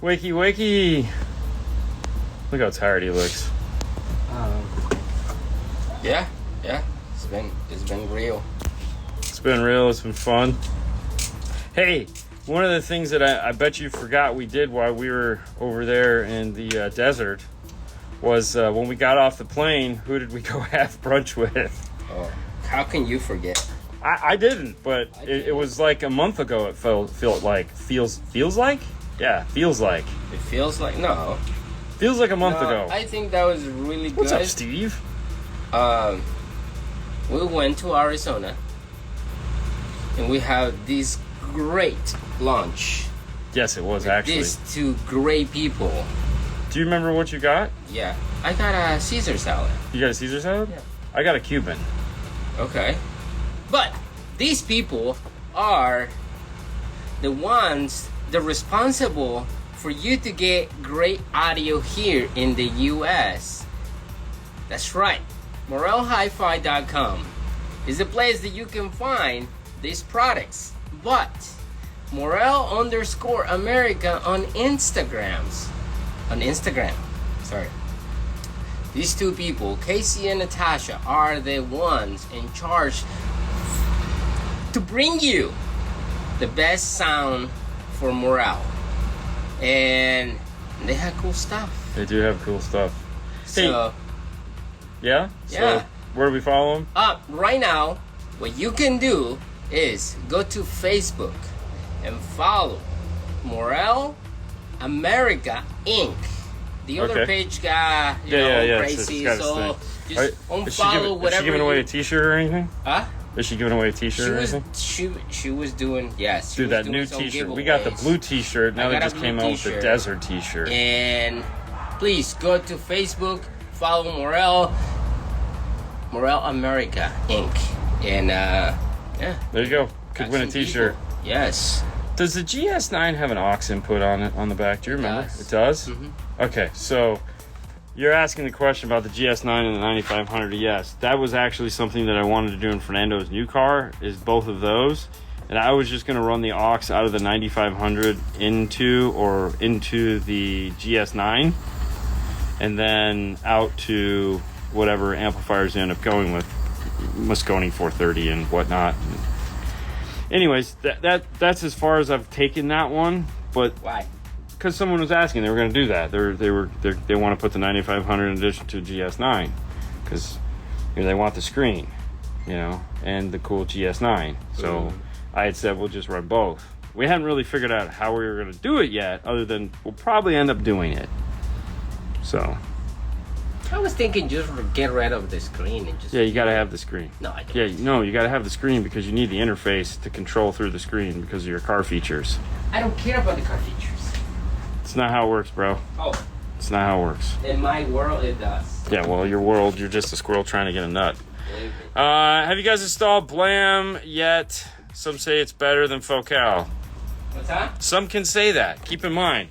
Wakey, wakey. Look how tired he looks. Yeah. It's been real. It's been real. It's been fun. Hey, one of the things that I bet you forgot we did while we were over there in the desert was when we got off the plane, who did we go have brunch with? Oh, how can you forget? I didn't, but it was like a month ago. It feels like. Yeah, feels like. It feels like no. Feels like a month ago. I think that was really good. What's up, Steve? We went to Arizona, and we had this great lunch. Yes, it was actually. These two great people. Do you remember what you got? Yeah, I got a Caesar salad. You got a Caesar salad? Yeah. I got a Cuban. Okay. But these people are the ones that are responsible for you to get great audio here in the US. That's right. MorelHiFi.com is the place that you can find these products. But Morel_America on Instagram. Sorry. These two people, Casey and Natasha, are the ones in charge to bring you the best sound for Morel. And they have cool stuff. They do have cool stuff. So, yeah? Yeah. So, where do we follow them? Right now, what you can do is go to Facebook and follow Morel America Inc. The other page got crazy, so just unfollow whatever. Is she giving away a T-shirt or anything? Huh? Is she giving away a T-shirt or anything? She was doing Dude, that new T-shirt. We got the blue T-shirt. Now they just came out with the desert T-shirt. And please go to Facebook, follow Morel America Inc. And yeah. There you go. Could win a T-shirt. People. Yes. Does the GS9 have an aux input on it on the back? Do you remember? It does? Mm-hmm. Okay, so you're asking the question about the GS9 and the 9500. Yes, that was actually something that I wanted to do in Fernando's new car, is both of those. And I was just going to run the aux out of the 9500 into the GS9 and then out to whatever amplifiers they end up going with, Moscone 430 and whatnot. Anyways, that's as far as I've taken that one. But why? Because someone was asking, they were going to do that. They want to put the 9500 in addition to GS9 because they want the screen, and the cool GS9. So I had said we'll just run both. We hadn't really figured out how we were going to do it yet, other than we'll probably end up doing it. So I was thinking just get rid of the screen and just... Yeah, you got to have the screen. No, I don't. Yeah, no, you got to have the screen because you need the interface to control through the screen because of your car features. I don't care about the car features. It's not how it works, bro. Oh. It's not how it works. In my world, it does. Yeah, well, your world, you're just a squirrel trying to get a nut. Have you guys installed Blam yet? Some say it's better than Focal. What's that? Some can say that. Keep in mind,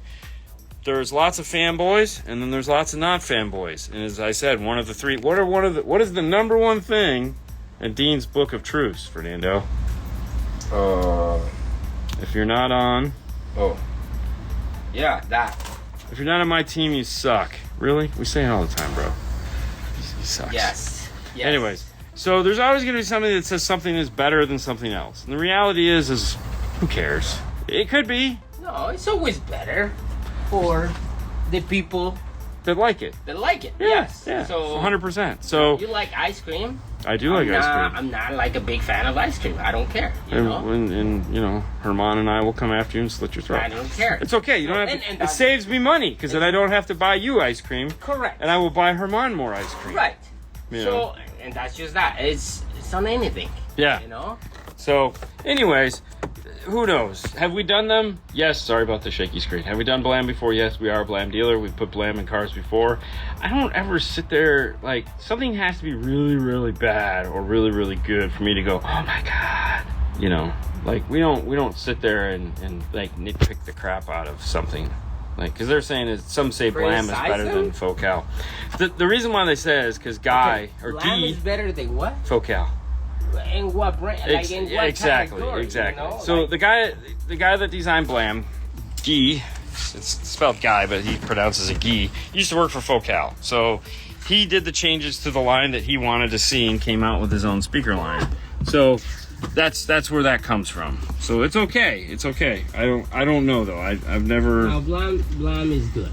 there's lots of fanboys, and then there's lots of non-fanboys. And as I said, one of the three. What is the number one thing in Dean's Book of Truths, Fernando? If you're not on. Oh. Yeah, that. If you're not on my team, you suck. Really? We say it all the time, bro. He sucks. Yes. Anyways, so there's always going to be somebody that says something is better than something else. And the reality is who cares? It could be. No, it's always better for the people that like it. Yes. Yeah. So 100%. So you like ice cream? I do like ice cream. I'm not like a big fan of ice cream. I don't care. And Herman and I will come after you and slit your throat. I don't care. It's okay. You don't have to. It saves me money because then I don't have to buy you ice cream. Correct. And I will buy Herman more ice cream. Right. And that's just that. It's on anything. Yeah. So, anyways, who knows? Have we done them? Yes. Sorry about the shaky screen. Have we done Blam before? Yes, we are a Blam dealer. We've put Blam in cars before. I don't ever sit there, like, something has to be really, really bad or really, really good for me to go, oh my God. Like, we don't sit there and like, nitpick the crap out of something. Like, because they're saying is some say Blam is better than Focal. The reason why they say is because Guy or Blam D is better than what? Focal. In what brand? Like in what exactly. category, So the guy that designed Blam, G, It's spelled Guy, but he pronounces it Guy. He used to work for Focal. So he did the changes to the line that he wanted to see and came out with his own speaker line. So that's where that comes from. So it's okay. It's okay. I don't know though. I've never. Now Blam is good.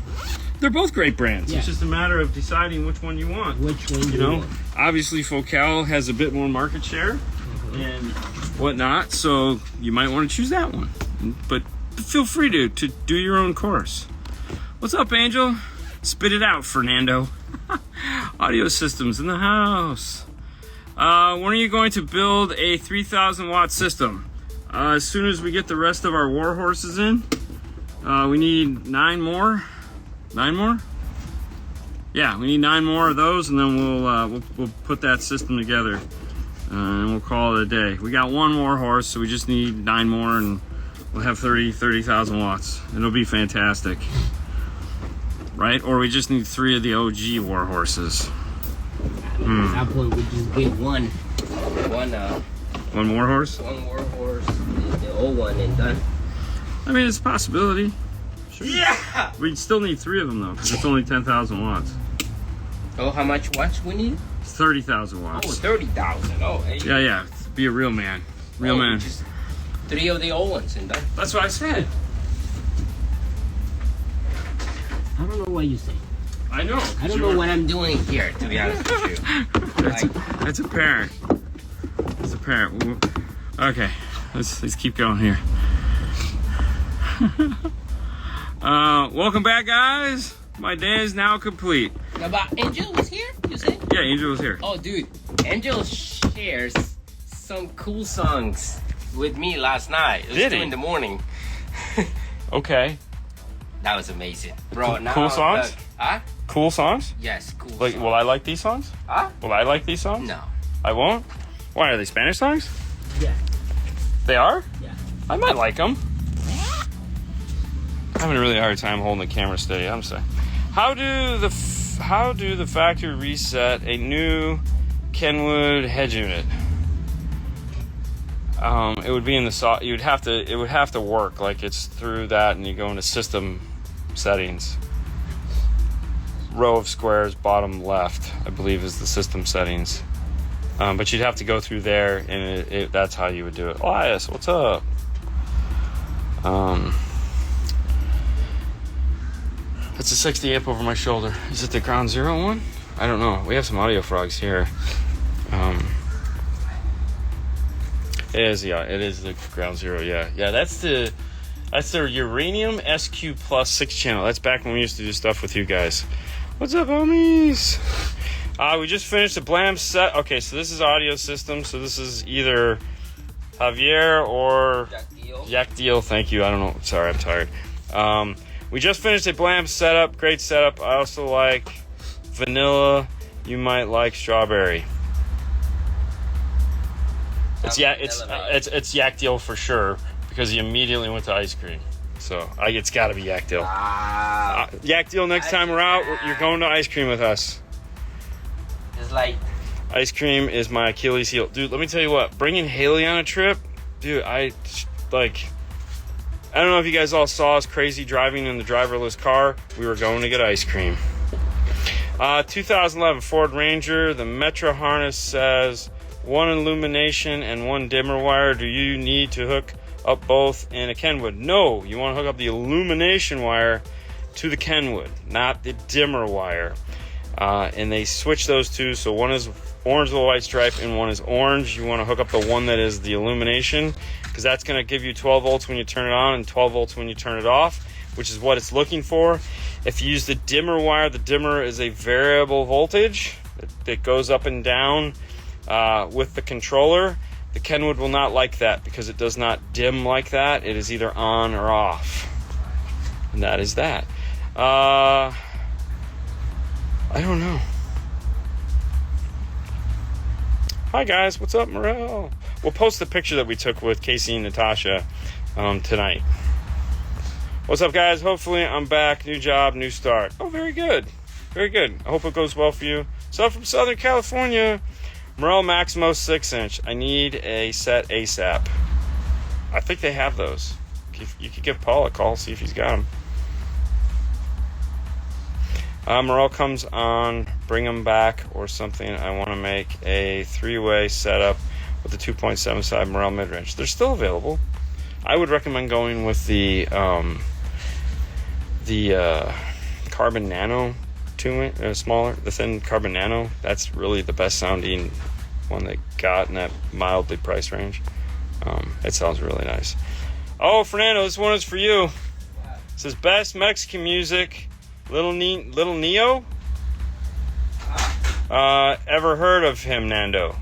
They're both great brands. Yeah. It's just a matter of deciding which one you want. Which one you know? Obviously, Focal has a bit more market share and whatnot, so you might want to choose that one. But feel free to do your own course. What's up, Angel? Spit it out, Fernando. Audio systems in the house. When are you going to build a 3,000 watt system? As soon as we get the rest of our war horses in. We need 9 more. 9 more? Yeah, we need 9 more of those, and then we'll put that system together, and we'll call it a day. We got 1 war horse, so we just need 9 more, and we'll have 30,000 watts. It'll be fantastic, right? Or we just need 3 of the OG war horses. At that point, we just get one war horse. One war horse, the old one, and done. I mean, it's a possibility. Sure. Yeah. We still need 3 of them though, because it's only 10,000 watts. Oh, how much watts we need? 30,000 watts. Oh, 30,000. Oh, hey. Yeah. Be a real man. Real man. Just 3 of the old ones and done. That's what I said. I don't know what you say. I know. I don't know what I'm doing here, to be honest with you. That's apparent. It's apparent. Okay, let's keep going here. Welcome back, guys. My day is now complete. About Angel was here, you said? Yeah, Angel was here. Oh, dude, Angel shares some cool songs with me last night. It was Did 2 he? in the morning. Okay. That was amazing, bro. Now, Cool songs? Huh? Cool songs? Yes, cool. Like, songs. will I like these songs? Huh? Will I like these songs? No. I won't. Why are they Spanish songs? Yeah. They are? Yeah. I might like them. I'm having a really hard time holding the camera steady. I'm sorry. How do the factory reset a new Kenwood head unit? It would be in the it would have to work like it's through that, and you go into system settings. Row of squares, bottom left, I believe, is the system settings. But you'd have to go through there, and that's how you would do it. Elias, what's up? That's a 60 amp over my shoulder. Is it the Ground Zero one? I don't know. We have some audio frogs here. It is the Ground Zero. Yeah. That's the Uranium SQ Plus 6-channel. That's back when we used to do stuff with you guys. What's up, homies? We just finished the Blam set. Okay, so this is audio system. So this is either Javier or Yak Deal. Thank you. I don't know. Sorry, I'm tired. We just finished a Blam setup. Great setup. I also like vanilla. You might like strawberry. It's Yak Deal for sure, because he immediately went to ice cream. So it's got to be Yak Deal. Yak Deal, next time we're out, you're going to ice cream with us. It's like ice cream is my Achilles heel, dude. Let me tell you what, bringing Haley on a trip, dude. I don't know if you guys all saw us crazy driving in the driverless car. We were going to get ice cream. 2011 Ford Ranger. The Metra harness says 1 illumination and 1 dimmer wire. Do you need to hook up both in a Kenwood? No, you want to hook up the illumination wire to the Kenwood, not the dimmer wire. And they switch those two, so one is orange with a white stripe and one is orange. You want to hook up the one that is the illumination, because that's going to give you 12 volts when you turn it on and 12 volts when you turn it off, which is what it's looking for. If you use the dimmer wire, the dimmer is a variable voltage that goes up and down with the controller. The Kenwood will not like that, because it does not dim like that. It is either on or off. And that is that. I don't know. Hi guys, what's up, Morel? We'll post the picture that we took with Casey and Natasha tonight. What's up, guys? Hopefully I'm back. New job, new start. Oh, very good. Very good. I hope it goes well for you. So from Southern California, Morel Maximo 6-inch. I need a set ASAP. I think they have those. You could give Paul a call, see if he's got them. Morel comes on, bring him back or something. I want to make a 3-way setup with the 2.75 Morel mid-range. They're still available. I would recommend going with the Carbon Nano smaller, the thin Carbon Nano. That's really the best sounding one they got in that mildly price range. It sounds really nice. Oh, Fernando, this one is for you. It says best Mexican music, Little Neo. Ever heard of him, Nando?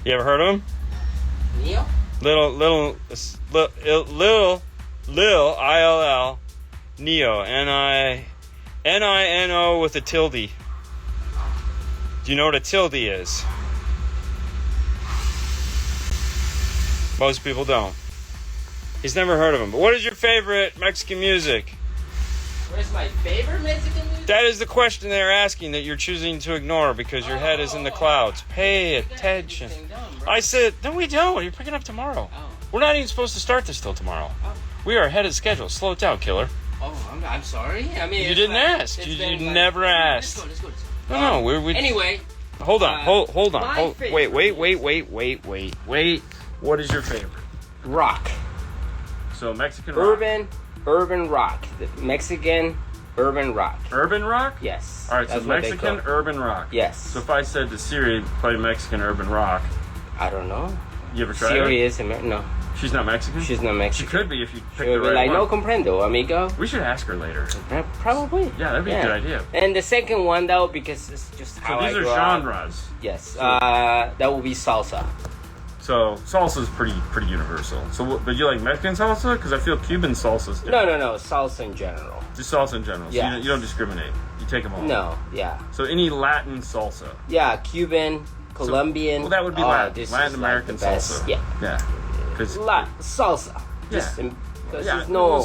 You ever heard of him? Neo? Lil ILL Neo NINO with a tilde. Do you know what a tilde is? Most people don't. He's never heard of him. But what is your favorite Mexican music? What is my favorite Mexican music? That is the question they're asking that you're choosing to ignore because your head is in the clouds. Pay attention. I said, no, we don't. You're picking up tomorrow. Oh. We're not even supposed to start this till tomorrow. Oh. We are ahead of schedule. Slow it down, killer. Oh, I'm sorry. I mean, You didn't ask. You never asked. Let's go. No, we Anyway. Hold on. Hold on. my Wait. What is your favorite? Rock. So Mexican rock. Urban rock. The Mexican urban rock. Urban rock? Yes. All right, so That's what they Mexican call it. urban rock. Yes. So if I said to Siri, play Mexican urban rock, I don't know. you ever tried Siri it? is no. She's not Mexican? She's not She Mexican. could be if you picked the She'll be right like, one. no comprendo, amigo. We should ask her later. Probably. Yeah, that'd be a good idea. And the second one, though, because it's just how So these I are grew up. genres. Yes. That will be salsa. So salsa is pretty universal. So, but you like Mexican salsa? Because I feel Cuban salsa is different. No. Salsa in general. Just salsa in general. So Yes. you don't discriminate. You take them all. No. Yeah. So any Latin salsa. Yeah. Cuban, Colombian. Well, that would be this Latin is American like the best. salsa. Yeah. Yeah. Because Salsa. Just Yeah. because yeah, there's no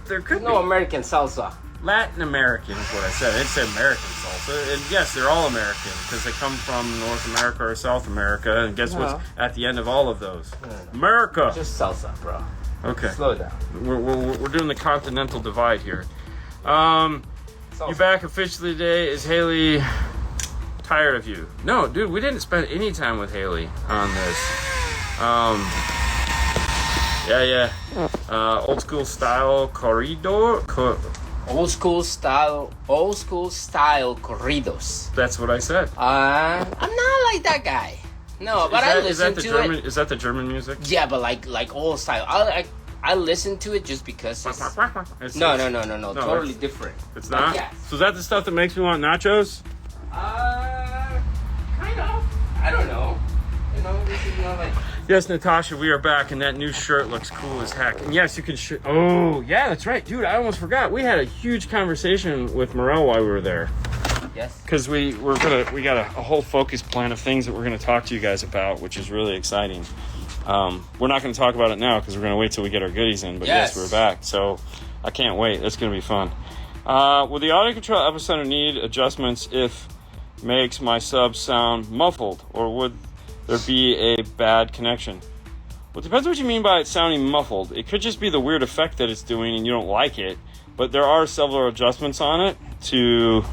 there could be. American salsa. Latin American is what I said. I didn't say American salsa. And yes, they're all American because they come from North America or South America. And guess what's at the end of all of those? No. America. Just salsa, bro. Okay. Slow down. We're doing the continental divide here. You back officially today. Is Haley tired of you? No, dude, we didn't spend any time with Haley on this. Old school style corridor. Old school style corridos. That's what I said. I'm not like that guy. No, but I listen to it. Is that the German music? Yeah, but like old style. I listen to it just because it's... No. Totally different. It's not? Yes. So is that the stuff that makes me want nachos? Kind of. I don't know. You know, this is not like... Yes, Natasha, we are back, and that new shirt looks cool as heck. And yes, you can... Oh, yeah, that's right. Dude, I almost forgot. We had a huge conversation with Morel while we were there. Yes. Because we got a whole focus plan of things that we're going to talk to you guys about, which is really exciting. We're not going to talk about it now because we're going to wait till we get our goodies in. But yes, we're back. So I can't wait. It's going to be fun. Will the audio control epicenter need adjustments if makes my sub sound muffled, or would there be a bad connection? Well, it depends what you mean by it sounding muffled. It could just be the weird effect that it's doing and you don't like it. But there are several adjustments on it to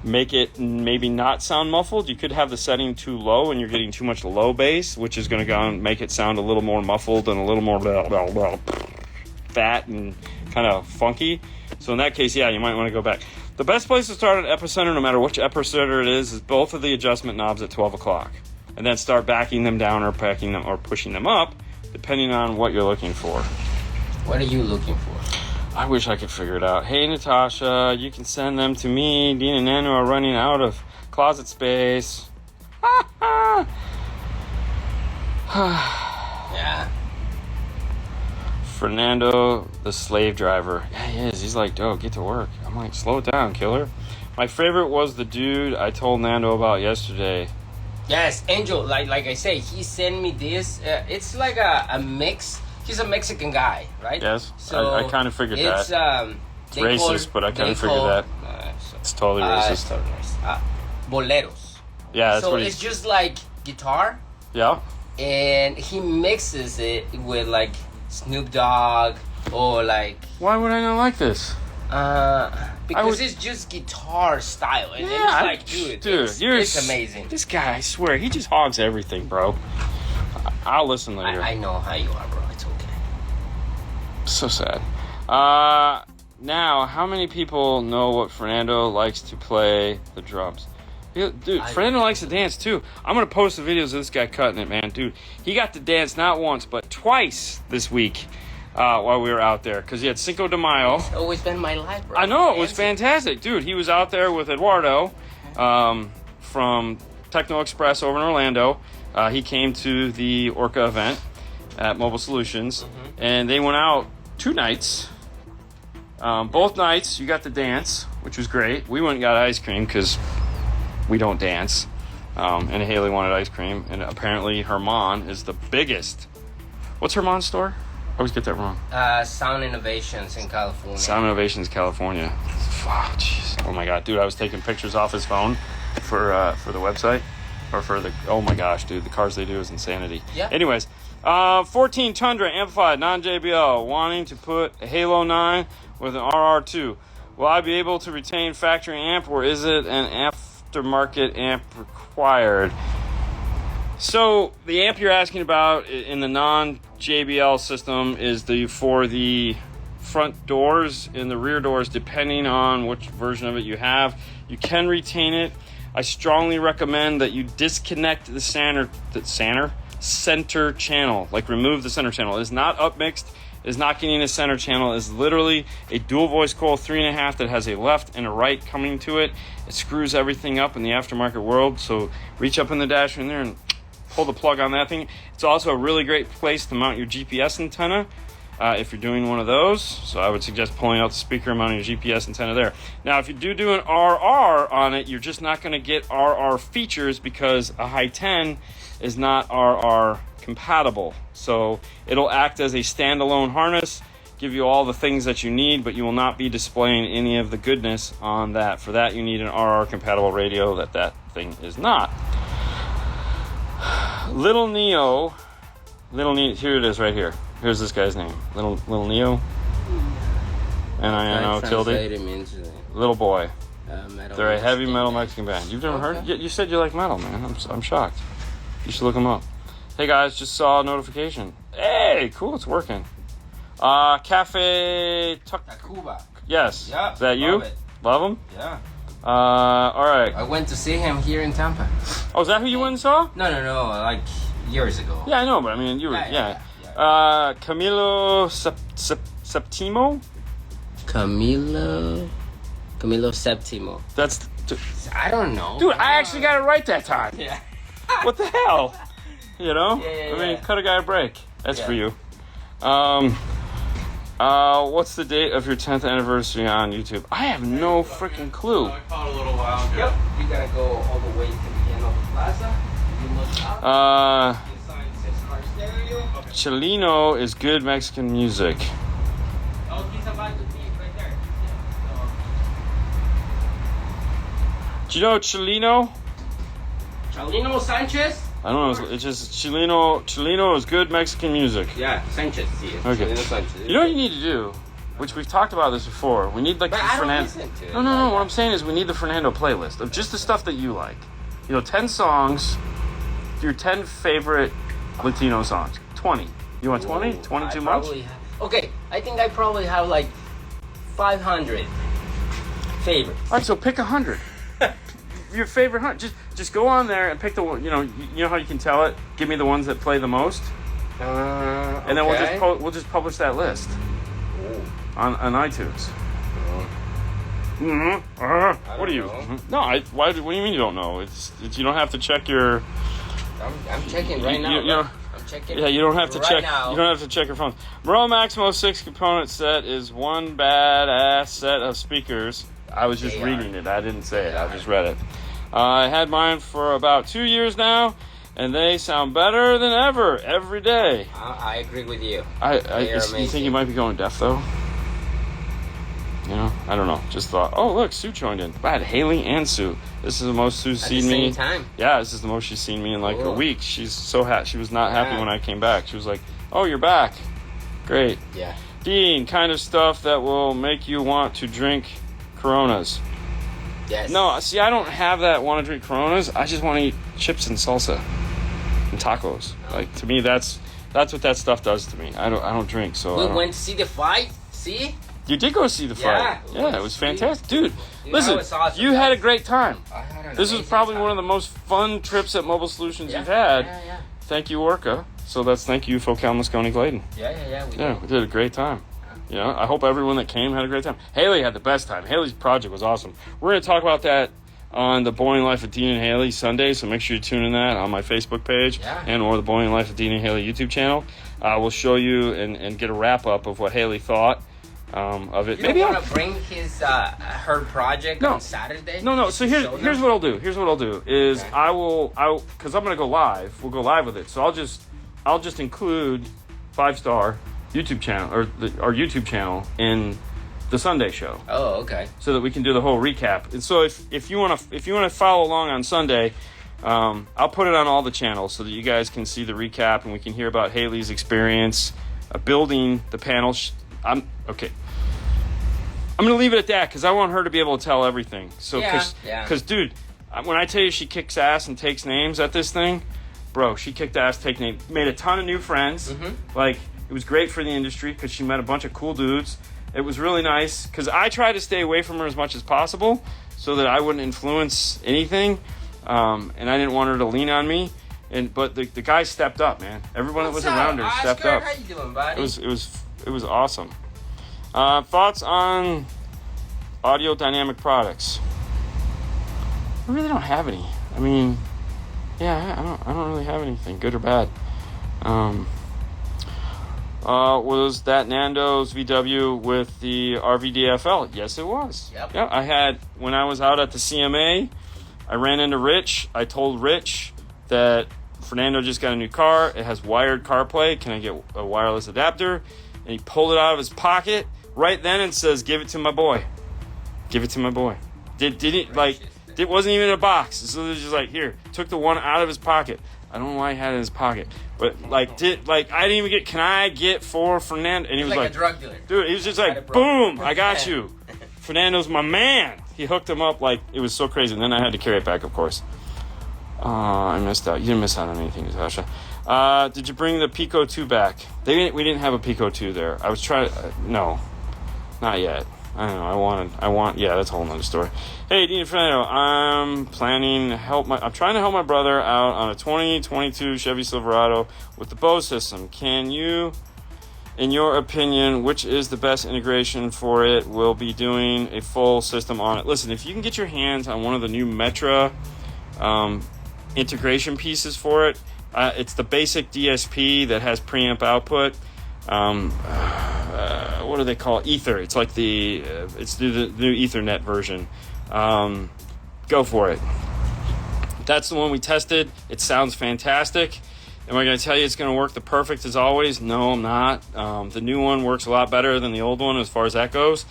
make it maybe not sound muffled. You could have the setting too low and you're getting too much low bass, which is going to go and make it sound a little more muffled and a little more fat and kind of funky. So in that case, yeah, you might want to go back. The best place to start an epicenter, no matter which epicenter it is both of the adjustment knobs at 12 o'clock. And then start backing them down or packing them or pushing them up, depending on what you're looking for. What are you looking for? I wish I could figure it out. Hey, Natasha, you can send them to me. Dean and Nano are running out of closet space. Yeah. Fernando, the slave driver. Yeah, he is. He's like, "Dude, get to work." I'm like, "Slow it down, killer." My favorite was the dude I told Nando about yesterday. Yes, Angel. Like I say, he sent me this. It's like a mix. He's a Mexican guy, right? Yes. So I kind of figured that. It's racist, but I kind of figured that. It's totally racist. It's totally racist. Boleros. Yeah, that's so what it's just like guitar. Yeah. And he mixes it with like Snoop Dogg or like... Why would I not like this? Because it's just guitar style, and then it's like, it's amazing. This guy, I swear, he just hogs everything, bro. I'll listen later. I know how you are, bro. It's okay. So sad. Now, how many people know what Fernando likes to play the drums? Dude, Fernando likes to dance too. I'm going to post the videos of this guy cutting it, man. Dude, he got to dance not once, but twice this week while we were out there. Because he had Cinco de Mayo. It's always been my life, bro. I know, it was fantastic. Dude, he was out there with Eduardo from Techno Express over in Orlando. He came to the Orca event at Mobile Solutions. And they went out 2 nights. Both nights, you got to dance, which was great. We went and got ice cream because we don't dance. And Haley wanted ice cream. And apparently Herman is the biggest. What's Herman's store? I always get that wrong. Sound Innovations in California. Sound Innovations, California. Oh, jeez. Oh, my God. Dude, I was taking pictures off his phone for the website. Or for the... Oh, my gosh, dude. The cars they do is insanity. Yeah. Anyways, 14 Tundra amplified, non-JBL. Wanting to put a Halo 9 with an RR2. Will I be able to retain factory amp, or is it an aftermarket amp required? So the amp you're asking about in the non-JBL system is for the front doors and the rear doors, depending on which version of it you have. You can retain it. I strongly recommend that you disconnect the center channel, like remove the center channel. It is not upmixed. Is not getting a center channel. Is literally a dual voice coil 3.5 that has a left and a right coming to it. It screws everything up in the aftermarket world. So reach up in the dash in there and pull the plug on that thing. It's also a really great place to mount your GPS antenna if you're doing one of those. So I would suggest pulling out the speaker and mounting your GPS antenna there. Now, if you do an RR on it, you're just not going to get RR features because a high 10 is not RR compatible. So it'll act as a standalone harness, give you all the things that you need, but you will not be displaying any of the goodness on that. For that, you need an RR compatible radio that thing is not. Little Neo, here it is right here. Here's this guy's name. Little Neo. N-I-N-O tilde. Little Boy. They're a heavy metal Mexican band. You've never heard? You said you like metal, man. I'm shocked. You should look them up. Hey guys, just saw a notification. Hey, cool, it's working. Cafe Tacuba. Yes. Yeah. Is that you? Love him? Yeah. All right. I went to see him here in Tampa. Oh, is that who you went and saw? No, like years ago. Yeah, I know, but I mean, you were, yeah. Camilo Septimo? Camilo Septimo. I don't know. Dude, I actually got it right that time. Yeah. What the hell? You know? Yeah. I mean, cut a guy a break. That's for you. What's the date of your 10th anniversary on YouTube? I have no freaking clue. I caught a little while ago. Yep. You gotta go all the way to the end of the plaza. You look out. The sign says car stereo. Chileno is good Mexican music. Oh, he's about to be right there. Do you know Chileno? Chalino Sanchez? I don't know. It's just Chileno is good Mexican music. Yeah, Sanchez. Okay. Chalino Sanchez. You know what you need to do? Which we've talked about this before. We need like but the Fernando. No. What I'm saying is we need the Fernando playlist of just the stuff that you like. 10 songs. Your 10 favorite Latino songs. 20. You want 20? 20 too much? Okay, I think I probably have like 500 favorites. All right, so pick 100. Your favorite 100. Just go on there and pick the one. You know how you can tell it. Give me the ones that play the most. And then we'll just publish that list on iTunes. What are you? No, what do you mean you don't know? It's you don't have to check your. I'm checking right now. I'm checking. Yeah, you don't have to check. Now. You don't have to check your phone. Morel Maximo 6-component set is one badass set of speakers. I was just reading it. I didn't say it. I just read it. I had mine for about 2 years now, and they sound better than ever every day. I agree with you. You think you might be going deaf though? I don't know. Just thought. Oh, look, Sue joined in. I had Haley and Sue. This is the most Sue's seen me. At the same time. Yeah, this is the most she's seen me in like a week. She's so happy. She was not happy when I came back. She was like, "Oh, you're back. Great." Yeah. Dean, kind of stuff that will make you want to drink Coronas. Yes. No, see, I don't have that want to drink Coronas. I just want to eat chips and salsa and tacos. Like, to me, that's what that stuff does to me. I don't drink, so we went to see the fight. See? You did go see the fight. Yeah, it was fantastic. Dude, listen, awesome. you had a great time. I had an This was probably time. one of the most fun trips at Mobile Solutions you've had. Yeah. Thank you, Orca. So that's thank you, Focal Moscone Gladen. Yeah. We did a great time. You know, I hope everyone that came had a great time. Haley had the best time. Haley's project was awesome. We're going to talk about that on the Boring Life of Dean and Haley Sunday, so make sure you tune in that on my Facebook page and or the Boring Life of Dean and Haley YouTube channel. We'll show you and get a wrap-up of what Haley thought of it. You maybe want to bring her project on Saturday? No. So here's what I'll do. Is okay. I'll because I'm going to go live. We'll go live with it. So I'll just include 5-star YouTube channel or our YouTube channel in the Sunday show. Oh, okay. So that we can do the whole recap. And so if you want to follow along on Sunday, I'll put it on all the channels so that you guys can see the recap and we can hear about Haley's experience building the panel. I'm going to leave it at that because I want her to be able to tell everything. So because dude, when I tell you she kicks ass and takes names at this thing, bro, she kicked ass, take names, made a ton of new friends. Mm-hmm. Like, it was great for the industry because she met a bunch of cool dudes. It was really nice because I tried to stay away from her as much as possible so that I wouldn't influence anything, and I didn't want her to lean on me. But the guys stepped up, man. Everyone that was around her stepped up. How you doing, buddy? It was awesome. Thoughts on audio dynamic products? I really don't have any. I mean, yeah, I don't really have anything, good or bad. Was that Nando's VW with the RVDFL? Yes, it was. Yep. Yeah, I had, when I was out at the CMA, I ran into Rich. I told Rich that Fernando just got a new car. It has wired CarPlay. Can I get a wireless adapter? And he pulled it out of his pocket right then and says, give it to my boy. Give it to my boy. Did it, like, it wasn't even in a box. So it was just like, here, took the one out of his pocket. I don't know why he had it in his pocket. But, I didn't even get, can I get for Fernando? And he was like a drug dealer. Dude, he was just like, boom, I got you. Fernando's my man. He hooked him up like, it was so crazy. And then I had to carry it back, of course. I missed out. You didn't miss out on anything, Sasha. Did you bring the Pico 2 back? We didn't have a Pico 2 there. I was trying to, no, not yet. I don't know. Yeah, that's a whole nother story. Hey, Dean Fernando, I'm trying to help my brother out on a 2022 Chevy Silverado with the Bose system. Can you, in your opinion, which is the best integration for it? We'll be doing a full system on it. Listen, if you can get your hands on one of the new Metra integration pieces for it, it's the basic DSP that has preamp output. What do they call it? Ether. It's like it's the new Ethernet version. Go for it. That's the one we tested. It sounds fantastic. Am I going to tell you it's going to work the perfect as always? No, I'm not. The new one works a lot better than the old one as far as that goes.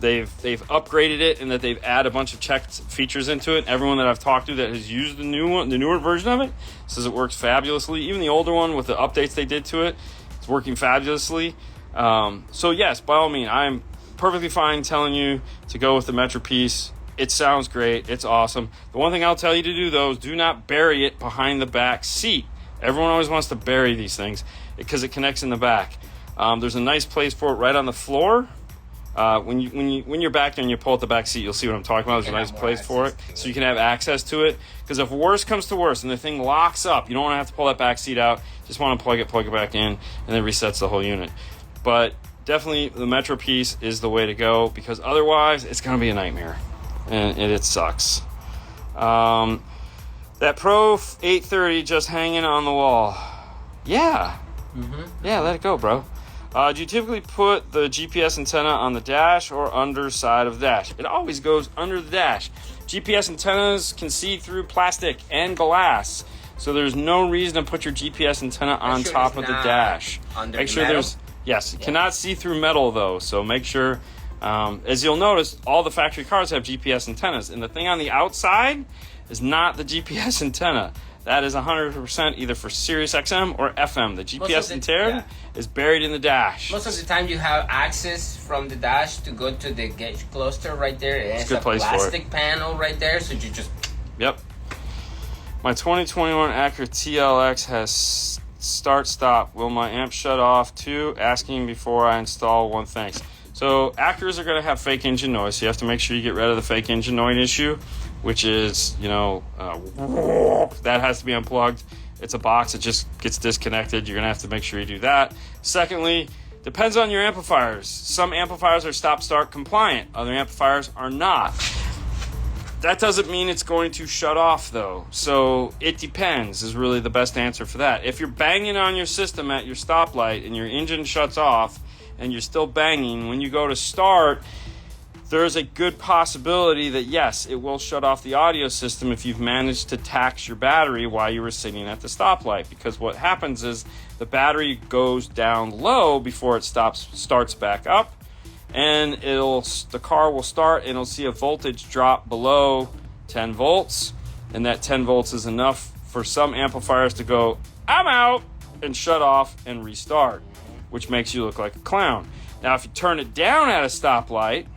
They've upgraded it and that they've added a bunch of checked features into it. Everyone that I've talked to that has used the newer version of it, says it works fabulously. Even the older one with the updates they did to it, it's working fabulously. So yes, by all means, I'm perfectly fine telling you to go with the Metra piece. It sounds great. It's awesome. The one thing I'll tell you to do, though, is do not bury it behind the back seat. Everyone always wants to bury these things because it connects in the back. There's a nice place for it right on the floor. When you're back there and you pull out the back seat, you'll see what I'm talking about. There's a nice place for it, so you can have access to it. Because if worse comes to worse and the thing locks up, you don't want to have to pull that back seat out. Just want to plug it back in, and then resets the whole unit. But definitely the Metro piece is the way to go because otherwise it's going to be a nightmare, and it sucks. That Pro 830 just hanging on the wall. Yeah. Mm-hmm. Yeah, let it go, bro. Do you typically put the GPS antenna on the dash or underside of the dash? It always goes under the dash. GPS antennas can see through plastic and glass, so there's no reason to put your GPS antenna on top of the dash. Make sure there's... Yes, it cannot see through metal, though, so make sure... as you'll notice, all the factory cars have GPS antennas, and the thing on the outside is not the GPS antenna. that is 100% either for Sirius XM or FM. The GPS antenna is buried in the dash. Most of the time you have access from the dash to go to the gauge cluster right there. It's a plastic panel right there, so you just... Yep. My 2021 Acura TLX has start-stop. Will my amp shut off too? Asking before I install one. Thanks. So Acuras are going to have fake engine noise, so you have to make sure you get rid of the fake engine noise issue, which is, that has to be unplugged. It's a box. It just gets disconnected. You're going to have to make sure you do that. Secondly, depends on your amplifiers. Some amplifiers are stop-start compliant. Other amplifiers are not. That doesn't mean it's going to shut off, though. So it depends is really the best answer for that. If you're banging on your system at your stoplight and your engine shuts off and you're still banging, when you go to start, there's a good possibility that, yes, it will shut off the audio system if you've managed to tax your battery while you were sitting at the stoplight. Because what happens is the battery goes down low before it starts back up. And the car will start and it'll see a voltage drop below 10 volts. And that 10 volts is enough for some amplifiers to go, I'm out, and shut off and restart, which makes you look like a clown. Now, if you turn it down at a stoplight,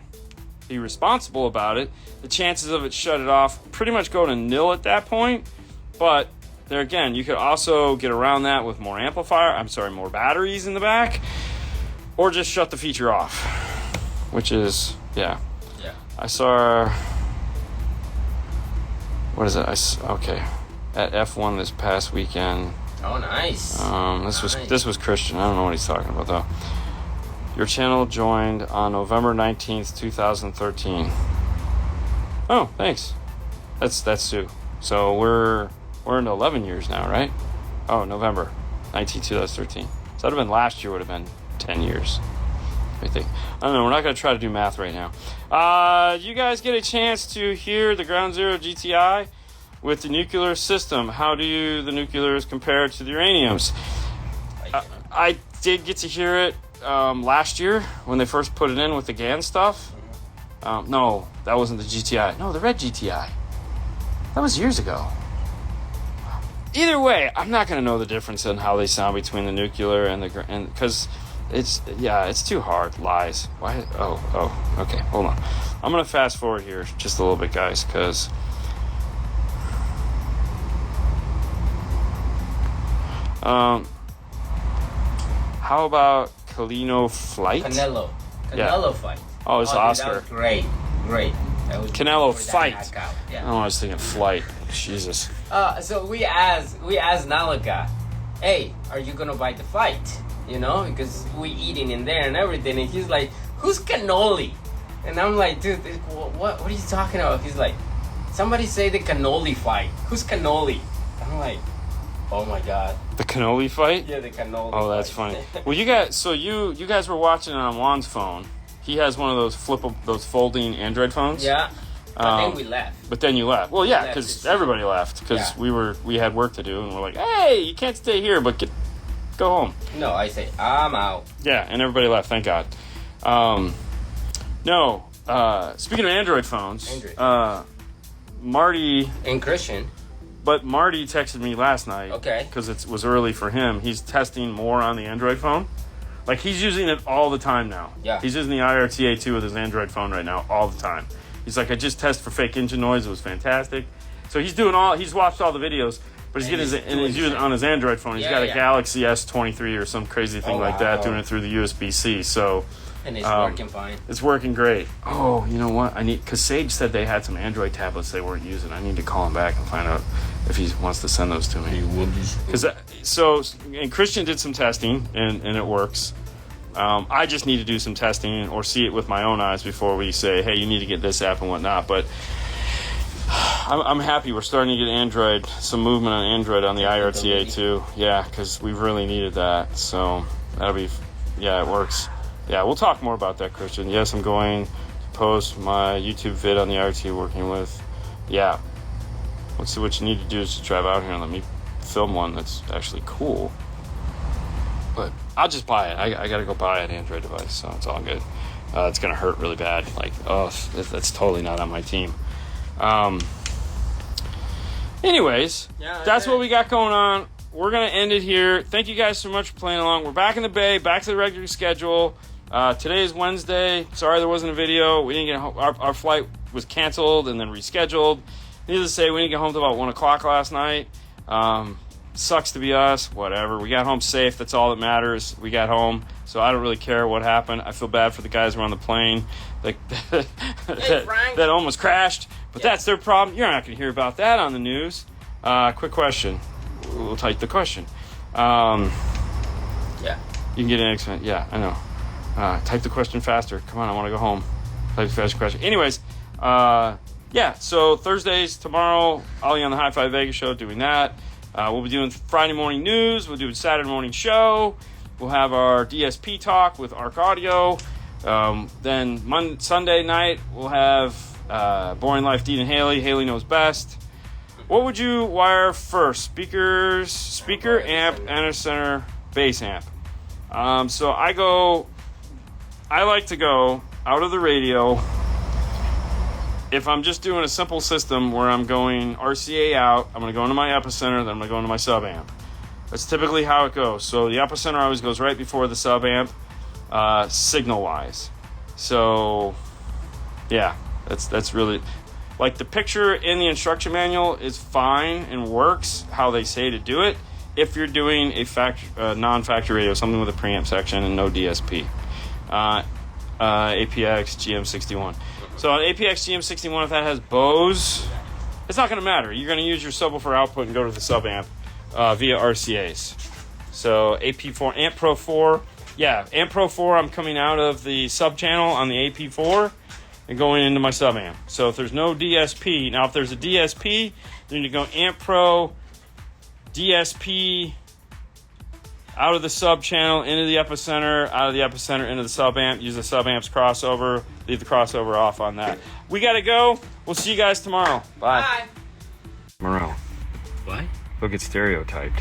be responsible about it, the chances of it shut it off pretty much go to nil at that point. But there again, you could also get around that with more batteries in the back, or just shut the feature off. Which is, yeah. I saw, what is it? At F1 this past weekend. Oh, nice. This was Christian. I don't know what he's talking about though. Your channel joined on November 19th, 2013. Oh, thanks. That's Sue. So we're into 11 years now, right? Oh, November 19th, 2013. So that'd have been last year. Would have been 10 years. I think. I don't know. We're not going to try to do math right now. You guys get a chance to hear the Ground Zero GTI with the nuclear system. How do the nuclears compare to the uraniums? I did get to hear it last year when they first put it in with the GAN stuff. No, that wasn't the GTI. No, the red GTI. That was years ago. Either way, I'm not going to know the difference in how they sound between the nuclear and because it's too hard. Lies. Why? Oh, okay. Hold on. I'm going to fast forward here just a little bit, guys, because how about Canelo Flight? Canelo Fight. Oh, it's Oscar. That was great. That was Canelo Fight. Yeah. Oh, I was thinking Flight. Jesus. So we asked Nalika, hey, are you gonna buy the fight? Because we eating in there and everything, and he's like, who's cannoli? And I'm like, dude, what are you talking about? He's like, somebody say the cannoli fight. Who's cannoli? I'm like, oh my god. The cannoli fight? Yeah, the cannoli. Oh, that's funny. Well, you guys were watching it on Juan's phone. He has one of those folding Android phones. Yeah. But then we left. But then you left. Well, yeah, because everybody left because we had work to do, and we're like, hey, you can't stay here, but go home. No, I say I'm out. Yeah, and everybody left. Thank God. Speaking of Android phones, Marty and Christian. But Marty texted me last night. Okay. Because it was early for him. He's testing more on the Android phone. Like, he's using it all the time now. Yeah. He's using the IRTA2 with his Android phone right now all the time. He's like, I just tested for fake engine noise. It was fantastic. So he's watched all the videos, but he's using it on his Android phone. He's got a Galaxy S23 or some crazy thing like that, doing it through the USB-C. So, and it's working fine. It's working great. Oh, you know what? Because Sage said they had some Android tablets they weren't using. I need to call him back and find out if he wants to send those to me. And Christian did some testing, and it works. I just need to do some testing or see it with my own eyes before we say, hey, you need to get this app and whatnot. But I'm happy we're starting to get some movement on Android on the IRTA too. Yeah, because we've really needed that. So it works. Yeah, we'll talk more about that, Christian. Yes, I'm going to post my YouTube vid on the IRTA working with. Yeah. Let's see what you need to do is to drive out here and let me film one that's actually cool. But I'll just buy it. I got to go buy an Android device, so it's all good. It's going to hurt really bad. Like, that's totally not on my team. Anyways, that's what we got going on. We're going to end it here. Thank you guys so much for playing along. We're back in the Bay, back to the regular schedule. Today is Wednesday. Sorry there wasn't a video. We didn't get home. Our flight was canceled and then rescheduled. Needless to say, we didn't get home till about 1 o'clock last night. Sucks to be us. Whatever. We got home safe. That's all that matters. We got home, so I don't really care what happened. I feel bad for the guys who were on the plane that almost crashed. But that's their problem. You're not going to hear about that on the news. Quick question. We'll type the question. You can get an excellent. Yeah, I know. Type the question faster. Come on, I want to go home. Type the faster question. Anyways, so Thursdays, tomorrow, Ollie on the High Five Vegas show doing that. We'll be doing Friday morning news. We'll do a Saturday morning show. We'll have our DSP talk with Arc Audio. Then Sunday night, we'll have Boring Life, Dean and Haley. Haley knows best. What would you wire first? Speaker, amp, and a center bass amp. So I like to go out of the radio. If I'm just doing a simple system where I'm going RCA out, I'm going to go into my epicenter, then I'm going to go into my sub amp. That's typically how it goes. So the epicenter always goes right before the sub amp, signal wise. So yeah, that's really, like, the picture in the instruction manual is fine and works how they say to do it if you're doing a non-factory radio, something with a preamp section and no DSP. APX GM61. So on APX GM61, if that has Bose, it's not going to matter. You're going to use your subwoofer output and go to the sub amp via RCAs. So AP4, Amp Pro 4. Yeah, Amp Pro 4, I'm coming out of the sub channel on the AP4 and going into my sub amp. So if there's no DSP, now if there's a DSP, then you go Amp Pro, DSP, out of the sub channel into the epicenter, out of the epicenter into the sub amp, use the sub amp's crossover, leave the crossover off on that. We gotta go. We'll see you guys tomorrow. Bye. Bye. Morel. What? Go get stereotyped.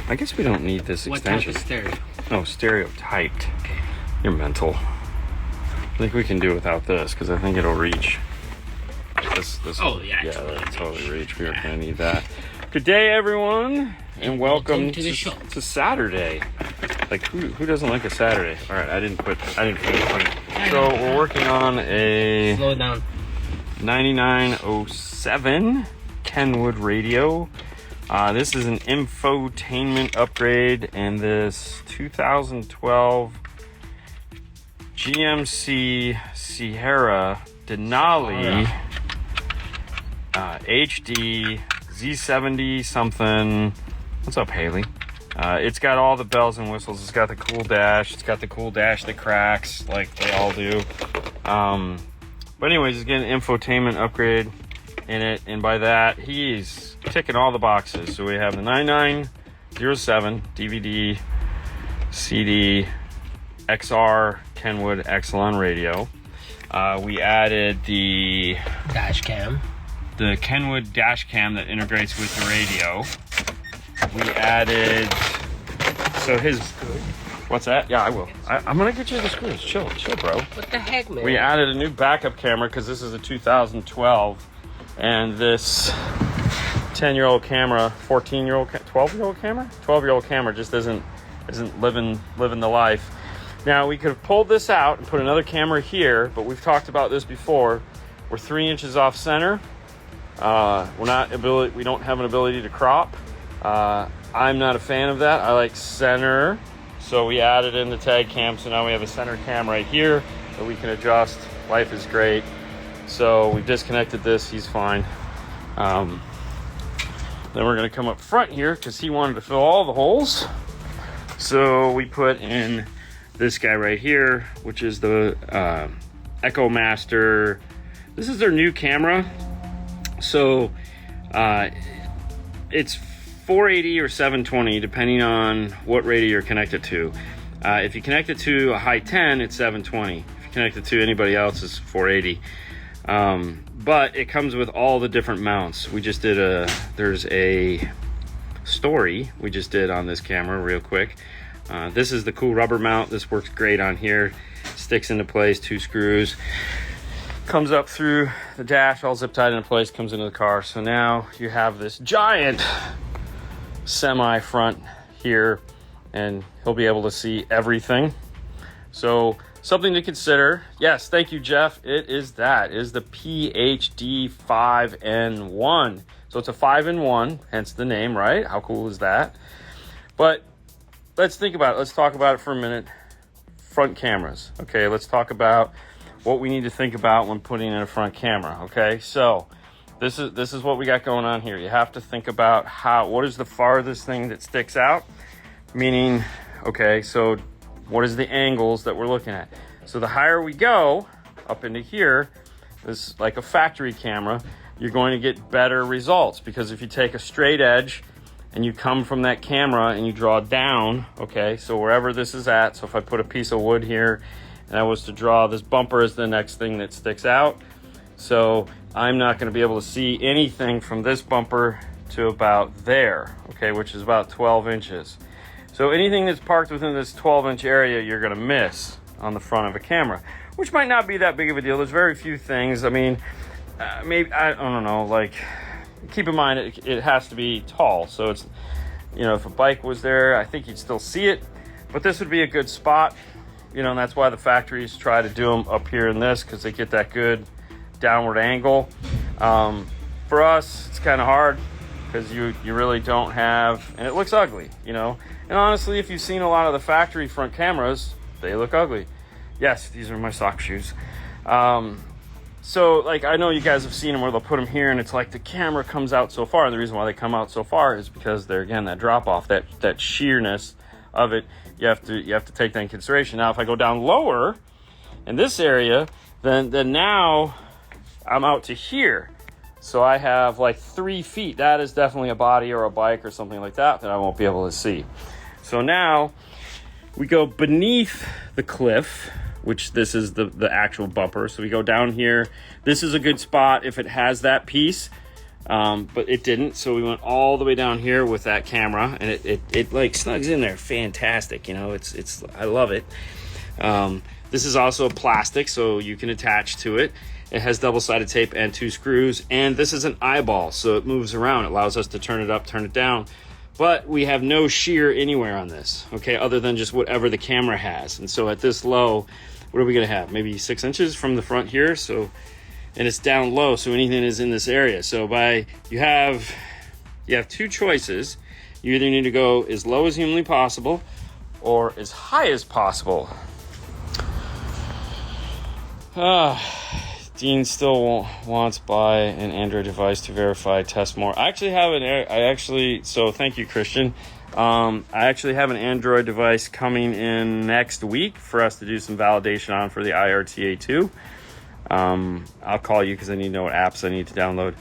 I guess we don't need this extension. What type of stereo? No, stereotyped. Okay. You're mental. I think we can do without this because I think it'll reach. This that'll totally reach. We are gonna need that. Good day, everyone, and welcome to Saturday. Like, who doesn't like a Saturday? All right, I didn't quit funny. So we're working on a 9907 Kenwood radio. This is an infotainment upgrade, and this 2012 GMC Sierra Denali HD Z70 something. What's up, Haley? It's got all the bells and whistles. It's got the cool dash. It's got the cool dash that cracks like they all do. But anyways, it's getting an infotainment upgrade in it, and by that, he's ticking all the boxes. So we have the 9907 DVD, CD, XR Kenwood Exelon radio. We added the dash cam. The Kenwood dash cam that integrates with the radio. We added, so his, what's that? Yeah, I will. I'm gonna get you the screws. Chill, bro. What the heck, man? We added a new backup camera because this is a 2012, and this 10-year-old camera, 14-year-old, 12-year-old camera, 12-year-old camera just isn't living the life. Now we could have pulled this out and put another camera here, but we've talked about this before. We're 3 inches off center. We don't have an ability to crop. I'm not a fan of that. I like center. So we added in the tag cam. So now we have a center cam right here that we can adjust. Life is great. So we've disconnected this. He's fine. Then we're going to come up front here because he wanted to fill all the holes. So we put in this guy right here, which is the Echo Master. This is their new camera. So it's 480 or 720 depending on what radio you're connected to. If you connect it to a high 10, it's 720. If you connect it to anybody else, it's 480. But it comes with all the different mounts. We just did there's a story we just did on this camera real quick. This is the cool rubber mount. This works great on here. Sticks into place, 2 screws. comes up through the dash, all zip tied into place, comes into the car. So now you have this giant semi front here, and he'll be able to see everything. So something to consider. Yes, thank you, Jeff. It is the PhD 5-in-1. So it's a 5-in-1, hence the name, right? How cool is that? But let's think about it. Let's talk about it for a minute. Front cameras. Okay, let's talk about what we need to think about when putting in a front camera. Okay, so this is what we got going on here. You have to think about what is the farthest thing that sticks out? Meaning, okay, so what is the angles that we're looking at? So the higher we go up into here, this like a factory camera, you're going to get better results, because if you take a straight edge and you come from that camera and you draw down, okay, so wherever this is at, so if I put a piece of wood here and I was to draw this bumper as the next thing that sticks out, so I'm not going to be able to see anything from this bumper to about there, okay, which is about 12 inches. So anything that's parked within this 12-inch area, you're going to miss on the front of a camera, which might not be that big of a deal. There's very few things. I mean, maybe, I don't know, like, keep in mind it has to be tall. So it's, you know, if a bike was there, I think you'd still see it, but this would be a good spot, you know, and that's why the factories try to do them up here in this, because they get that good downward angle. For us, it's kind of hard, because you really don't have, and it looks ugly, you know. And honestly, if you've seen a lot of the factory front cameras, they look ugly. Yes, these are my sock shoes. So, like, I know you guys have seen them where they'll put them here, and it's like the camera comes out so far. And the reason why they come out so far is because they're, again, that drop off, that sheerness of it. You have to take that in consideration. Now, if I go down lower in this area, then now I'm out to here. So I have like 3 feet. That is definitely a body or a bike or something like that I won't be able to see. So now we go beneath the cliff, which this is the actual bumper. So we go down here. This is a good spot if it has that piece, but it didn't. So we went all the way down here with that camera, and it like snugs in there. Fantastic, you know. It's I love it. This is also plastic, so you can attach to it. It has double-sided tape and 2 screws, and this is an eyeball, so it moves around. It allows us to turn it up, turn it down. But we have no shear anywhere on this, okay, other than just whatever the camera has. And so at this low, what are we going to have? Maybe 6 inches from the front here. So, and it's down low, so anything is in this area. So you have 2 choices. You either need to go as low as humanly possible or as high as possible. Dean still wants to buy an Android device to verify, test more. So thank you, Christian. I actually have an Android device coming in next week for us to do some validation on for the IRTA2. I'll call you because I need to know what apps I need to download.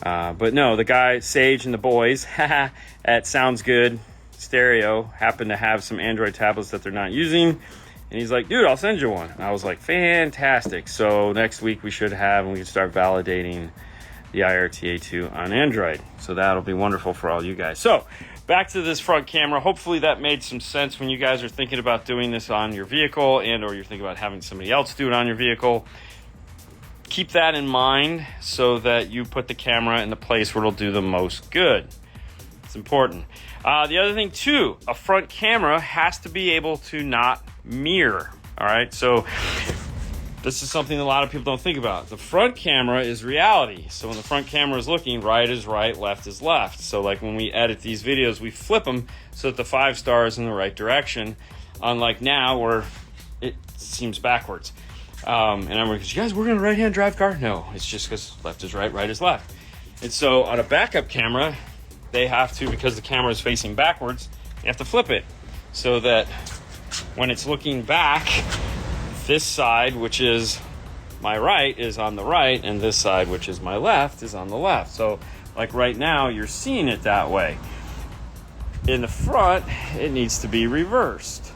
But no, the guy, Sage and the boys at Sounds Good Stereo happen to have some Android tablets that they're not using. And he's like, dude, I'll send you one. And I was like, fantastic. So next week we should have, and we can start validating the IRTA2 on Android. So that'll be wonderful for all you guys. So back to this front camera. Hopefully that made some sense when you guys are thinking about doing this on your vehicle, and or you're thinking about having somebody else do it on your vehicle. Keep that in mind so that you put the camera in the place where it'll do the most good. It's important. The other thing too, a front camera has to be able to not mirror. All right, so this is something a lot of people don't think about. The front camera is reality. So when the front camera is looking, right is right, left is left. So like when we edit these videos, we flip them so that the 5 star is in the right direction. Unlike now where it seems backwards. And I'm like, you guys working on a right-hand drive car? No, it's just because left is right, right is left. And so on a backup camera, they have to, because the camera is facing backwards, you have to flip it so that when it's looking back, this side, which is my right, is on the right, and this side, which is my left, is on the left. So like right now, you're seeing it that way. In the front, it needs to be reversed.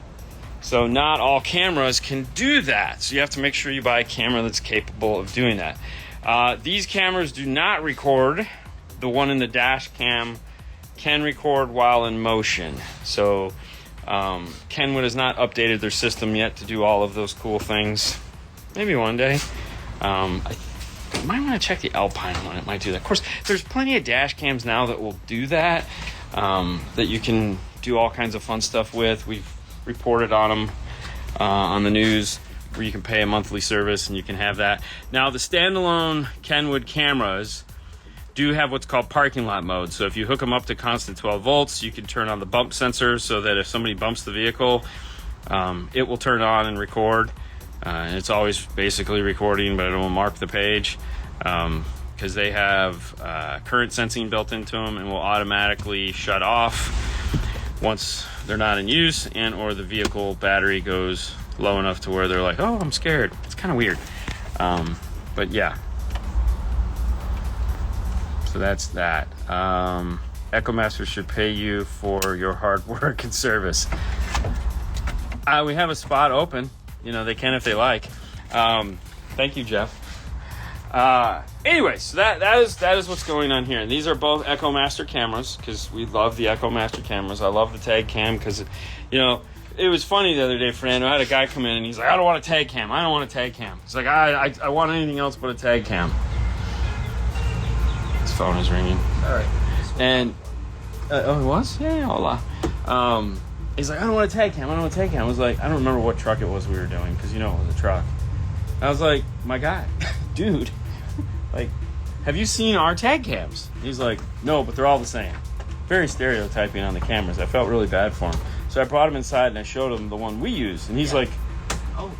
So not all cameras can do that. So you have to make sure you buy a camera that's capable of doing that. These cameras do not record. The one in the dash cam can record while in motion. So Kenwood has not updated their system yet to do all of those cool things. Maybe one day. I might want to check the Alpine one. It might do that. Of course, there's plenty of dash cams now that will do that, that you can do all kinds of fun stuff with. We've reported on them on the news, where you can pay a monthly service and you can have that. Now, the standalone Kenwood cameras do have what's called parking lot mode. So if you hook them up to constant 12 volts, you can turn on the bump sensor so that if somebody bumps the vehicle, it will turn on and record. And it's always basically recording, but it will mark the page, because they have current sensing built into them and will automatically shut off once they're not in use, and or the vehicle battery goes low enough to where they're like, oh, I'm scared. It's kind of weird. But yeah. So that's that. EchoMaster should pay you for your hard work and service. We have a spot open. You know, they can if they like. Thank you, Jeff. Anyway, so that is what's going on here. And these are both EchoMaster cameras, because we love the EchoMaster cameras. I love the tag cam because, you know, it was funny the other day, Fernando. I had a guy come in and he's like, I don't want a tag cam. I don't want a tag cam. He's like, I want anything else but a tag cam. His phone is ringing. All right. And, oh, it was? Yeah, hola. He's like, I don't want a tag cam. I don't want a tag cam. I was like, I don't remember what truck it was we were doing, because, you know, it was a truck. I was like, my guy, dude, like, have you seen our tag cams? He's like, no, but they're all the same. Very stereotyping on the cameras. I felt really bad for him. So I brought him inside and I showed him the one we use. And he's like, oh,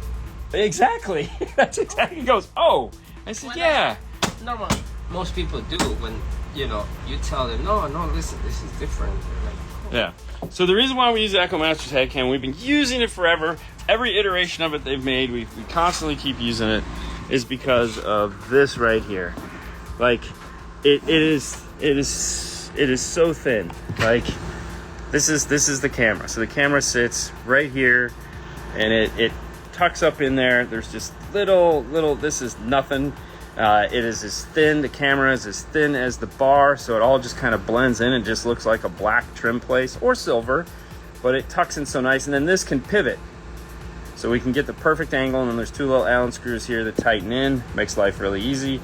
exactly. That's exactly. He goes, oh. I said, yeah. Normally, most people do when, you know, you tell them, no, listen, this is different. They're like, oh. Yeah. So the reason why we use the EchoMaster tag cam, we've been using it forever. Every iteration of it they've made, we constantly keep using it, is because of this right here. Like, it is so thin. Like, this is the camera. So the camera sits right here, and it tucks up in there. There's just little. This is nothing. It is as thin. The camera is as thin as the bar, so it all just kind of blends in and just looks like a black trim place or silver, but it tucks in so nice. And then this can pivot, so we can get the perfect angle. And then there's two little Allen screws here that tighten in, makes life really easy.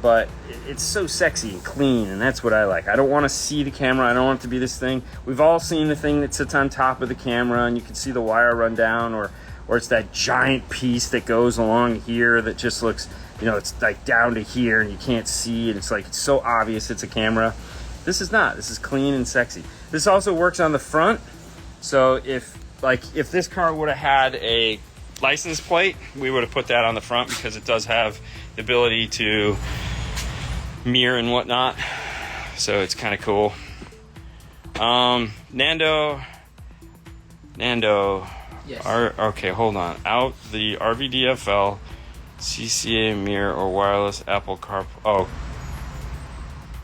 But it's so sexy and clean, and that's what I like. I don't want to see the camera. I don't want it to be this thing. We've all seen the thing that sits on top of the camera, and you can see the wire run down, or it's that giant piece that goes along here that just looks, you know, it's like down to here and you can't see, and it's like, it's so obvious it's a camera. This is not. This is clean and sexy. This also works on the front. So if this car would have had a license plate, we would have put that on the front, because it does have the ability to mirror and whatnot. So it's kind of cool. Nando. Yes. Okay, hold on. Out the RVDFL, CCA mirror, or wireless Apple CarPlay. Oh,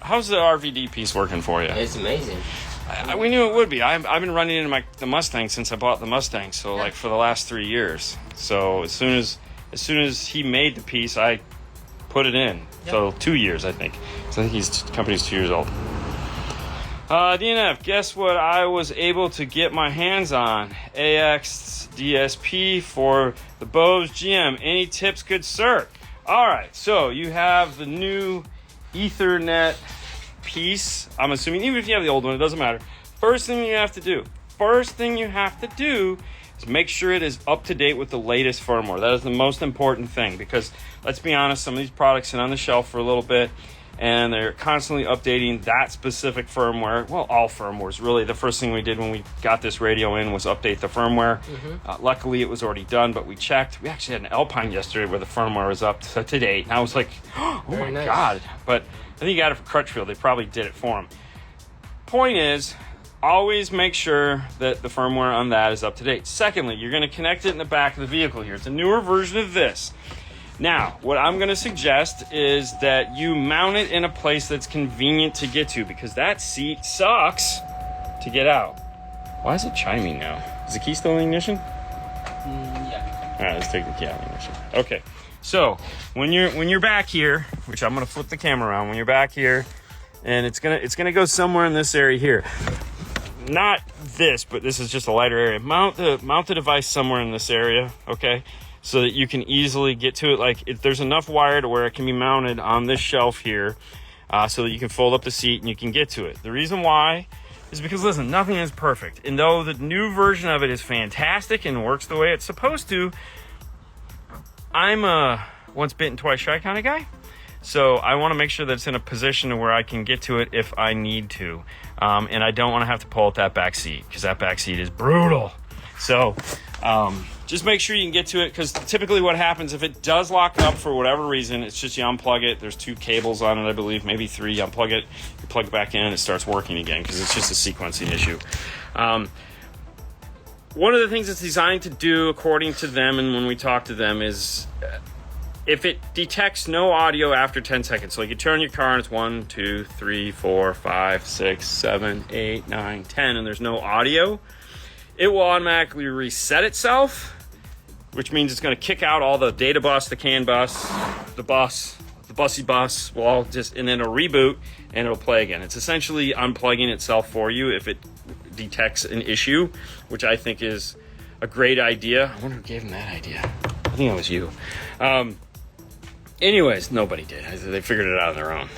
how's the RVD piece working for you? It's amazing. We knew it would be. I've been running into the Mustang since I bought the Mustang. So like for the last 3 years. So as soon as he made the piece, I put it in. Yep. So 2 years, I think. So I think the company's 2 years old. DNF, guess what I was able to get my hands on? AX DSP for the Bose GM. Any tips, good sir? All right, so you have the new Ethernet piece. I'm assuming, even if you have the old one, it doesn't matter. First thing you have to do is make sure it is up to date with the latest firmware. That is the most important thing, because let's be honest, some of these products sit on the shelf for a little bit, and they're constantly updating that specific firmware. Well, all firmwares, really. The first thing we did when we got this radio in was update the firmware. Mm-hmm. Luckily, it was already done, but we checked. We actually had an Alpine yesterday where the firmware was up to date, and I was like, oh my nice. God. But I think he got it for Crutchfield. They probably did it for him. Point is, always make sure that the firmware on that is up to date. Secondly, you're going to connect it in the back of the vehicle here. It's a newer version of this. Now, what I'm going to suggest is that you mount it in a place that's convenient to get to, because that seat sucks to get out. Why is it chiming now? Is the key still in ignition? Yeah. All right, let's take the key out of ignition. Okay, so when you're back here, which I'm going to flip the camera around, when you're back here, and it's gonna go somewhere in this area here. Not this, but this is just a lighter area. Mount the device somewhere in this area, okay? so that you can easily get to it. Like, there's enough wire to where it can be mounted on this shelf here, so that you can fold up the seat and you can get to it. The reason why is because, listen, nothing is perfect. And though the new version of it is fantastic and works the way it's supposed to, I'm a once bitten, twice shy kind of guy. So I want to make sure that it's in a position where I can get to it if I need to. And I don't want to have to pull out that back seat, because that back seat is brutal. So just make sure you can get to it, because typically what happens if it does lock up for whatever reason, it's just you unplug it. There's 2 cables on it, I believe, maybe 3. You unplug it, you plug it back in, it starts working again, because it's just a sequencing issue. One of the things it's designed to do, according to them and when we talk to them, is if it detects no audio after 10 seconds, so like you turn your car and it's 1, 2, 3, 4, 5, 6, 7, 8, 9, 10, and there's no audio, it will automatically reset itself, which means it's going to kick out all the data bus, the CAN bus, the bussy bus, will all just, and then it'll reboot and it'll play again. It's essentially unplugging itself for you if it detects an issue, which I think is a great idea. I wonder who gave them that idea. I think it was you. Anyways, nobody did. They figured it out on their own.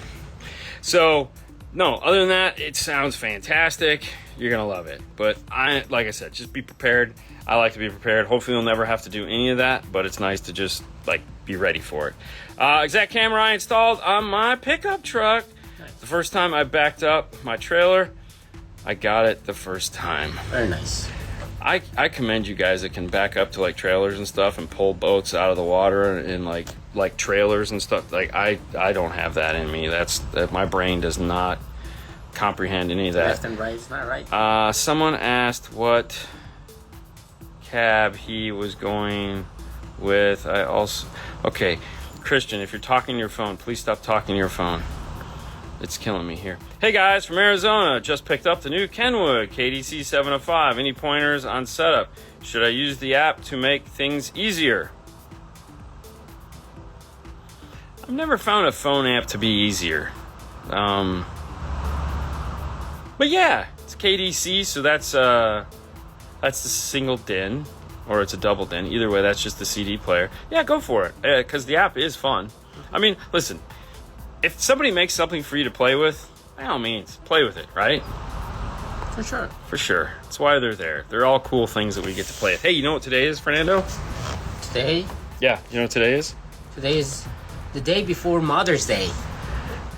So, no, other than that, it sounds fantastic. You're going to love it. But like I said, just be prepared. I like to be prepared. Hopefully you'll never have to do any of that, but it's nice to just like be ready for it. Exact camera I installed on my pickup truck. Nice. The first time I backed up my trailer, I got it the first time. Very nice. I commend you guys that can back up to like trailers and stuff and pull boats out of the water and like trailers and stuff. Like I don't have that in me. That my brain does not comprehend any of that. Left and right is not right. Someone asked what cab he was going with. Okay, Christian, if you're talking to your phone, please stop talking to your phone. It's killing me here. Hey guys, from Arizona, just picked up the new Kenwood KDC 705. Any pointers on setup? Should I use the app to make things easier? I've never found a phone app to be easier. But yeah, it's KDC, so that's the single DIN, or it's a double DIN. Either way, that's just the CD player. Yeah, go for it, because the app is fun. I mean, listen, if somebody makes something for you to play with, by all means, play with it, right? For sure. For sure. That's why they're there. They're all cool things that we get to play with. Hey, you know what today is, Fernando? Today? Yeah, you know what today is? Today is the day before Mother's Day.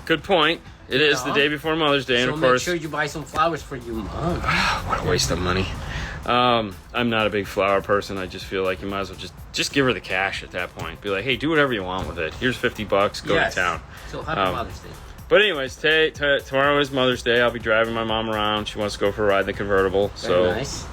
Good point. It is the day before Mother's Day, and so of course, make sure you buy some flowers for your mom. What a waste of money. I'm not a big flower person. I just feel like you might as well just give her the cash at that point. Be like, hey, do whatever you want with it. Here's $50. Go to town. So happy Mother's Day. But anyways, tomorrow is Mother's Day. I'll be driving my mom around. She wants to go for a ride in the convertible. Very nice.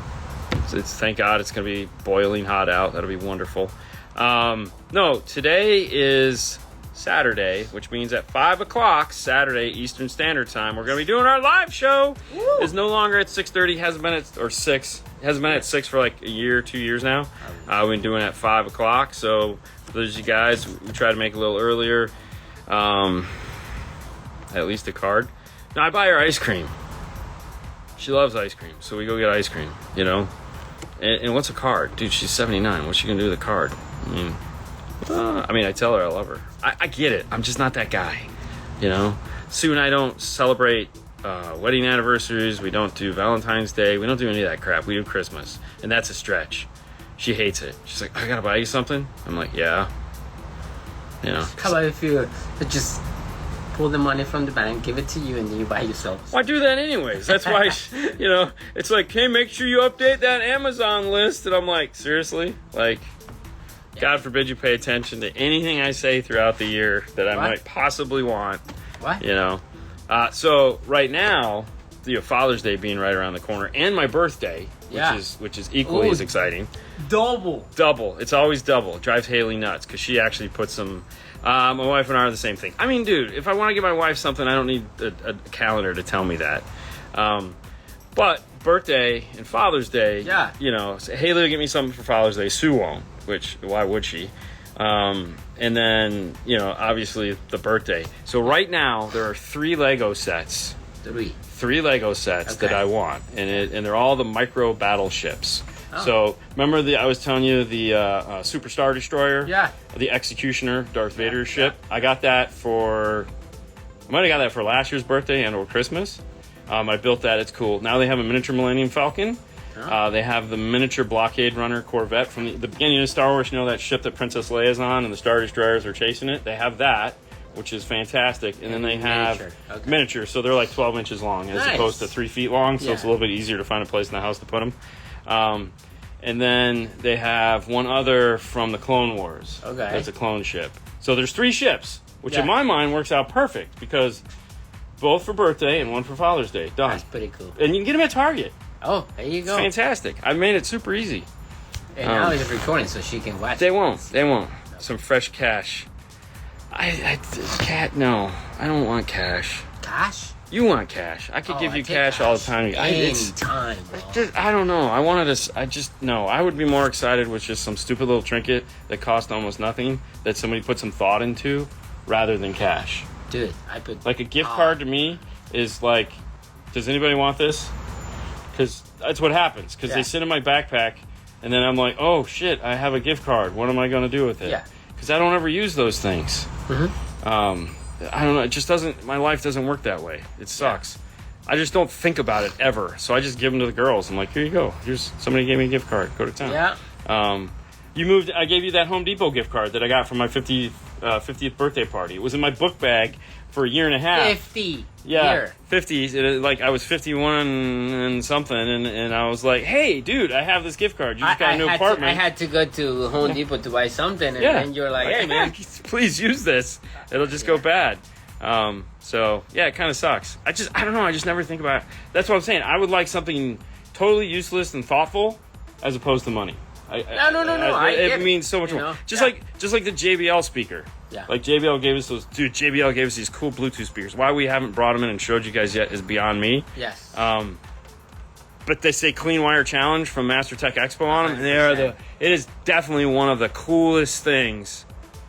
Thank God it's going to be boiling hot out. That'll be wonderful. No, today is Saturday, which means at 5 o'clock Saturday Eastern Standard Time, we're going to be doing our live show. Woo! It's no longer at 6:30. Hasn't been at 6 for like a year, 2 years now. We've been doing it at 5 o'clock. So for those of you guys, we try to make it a little earlier. At least a card. Now I buy her ice cream. She loves ice cream, so we go get ice cream. You know. And what's a card, dude? She's 79. What's she gonna do with a card? I mean, I tell her I love her. I get it. I'm just not that guy, you know. Sue and I don't celebrate wedding anniversaries. We don't do Valentine's Day. We don't do any of that crap. We do Christmas, and that's a stretch. She hates it. She's like, I gotta buy you something. I'm like, yeah. You know. How about if you just pull the money from the bank, give it to you, and then you buy yourself? Well, I do that anyways. That's why, you know, it's like, hey, make sure you update that Amazon list. And I'm like, seriously? Like, God forbid you pay attention to anything I say throughout the year that I might possibly want. What? You know? So right now, Father's Day being right around the corner, and my birthday, which is equally as exciting. Double. It's always double. It drives Haley nuts because she actually puts some. My wife and I are the same thing. I mean, dude, if I want to get my wife something, I don't need a calendar to tell me that. But birthday and Father's Day, you know, Haley will get me something for Father's Day. Sue won't, which why would she? And then, you know, obviously the birthday. So right now there are 3 Lego sets. 3 Lego sets that I want, and they're all the micro battleships. Oh. So remember I was telling you the Superstar Destroyer? Yeah. The Executioner, Darth Vader ship. I got that I might have got that for last year's birthday and or Christmas. I built that. It's cool. Now they have a miniature Millennium Falcon. They have the miniature blockade runner Corvette from the beginning of Star Wars. You know that ship that Princess Leia's on and the Star Destroyers are chasing it? They have that, which is fantastic. And then they have miniature. So they're like 12 inches long as opposed to 3 feet long. So it's a little bit easier to find a place in the house to put them. And then they have one other from the Clone Wars. Okay. That's a clone ship. So there's 3 ships, which in my mind works out perfect because both for birthday and one for Father's Day. Done. That's pretty cool. And you can get them at Target. Oh, there you go. It's fantastic. I made it super easy. And now he's recording so she can watch They won't. Some fresh cash. No. I don't want cash. Cash? You want cash. I could give you cash all the time. Anytime, bro. I don't know. I wanted to... No. I would be more excited with just some stupid little trinket that cost almost nothing that somebody put some thought into rather than cash. Dude, I put... Like a gift card to me is like, does anybody want this? Because that's what happens. Because they sit in my backpack, and then I'm like, oh, shit, I have a gift card. What am I going to do with it? Yeah. Because I don't ever use those things. Mm-hmm. I don't know. It just doesn't... My life doesn't work that way. It sucks. I just don't think about it ever. So I just give them to the girls. I'm like, here you go. Somebody gave me a gift card. Go to town. Yeah. I gave you that Home Depot gift card that I got from my 50th birthday party. It was in my book bag for a year and a half. 50. Yeah, Year. 50. Like I was 51 and something, and I was like, "Hey, dude, I have this gift card. You just got a new apartment." I had to go to Home Depot to buy something, and then you're like, "Hey, man, please use this. It'll just go bad." So yeah, it kind of sucks. I don't know. I just never think about it. That's what I'm saying. I would like something totally useless and thoughtful, as opposed to money. No. It means so much more. Just like the JBL speaker. Yeah. Like JBL gave us JBL gave us these cool Bluetooth speakers. Why we haven't brought them in and showed you guys yet is beyond me. Yes. But they say Clean Wire Challenge from Master Tech Expo on them. And it is definitely one of the coolest things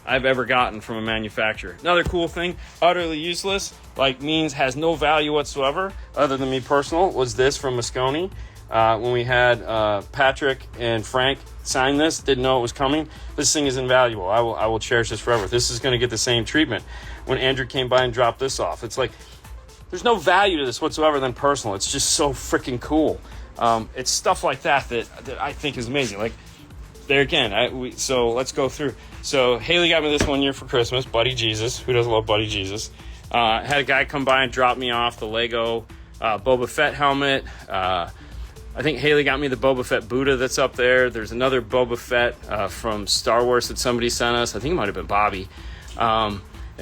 I've ever gotten from a manufacturer. Another cool thing, utterly useless, has no value whatsoever, other than me personal, was this from Moscone. When we had Patrick and Frank sign this, didn't know it was coming. This thing is invaluable. I will cherish this forever. This is going to get the same treatment. When Andrew came by and dropped this off, it's like there's no value to this whatsoever than personal. It's just so freaking cool. It's stuff like that I think is amazing. Like there again, so let's go through. So Haley got me this one year for Christmas, Buddy Jesus. Who doesn't love Buddy Jesus? Had a guy come by and drop me off the Lego Boba Fett helmet. I think Haley got me the Boba Fett Buddha that's up there. There's another Boba Fett from Star Wars that somebody sent us. I think it might have been Bobby. And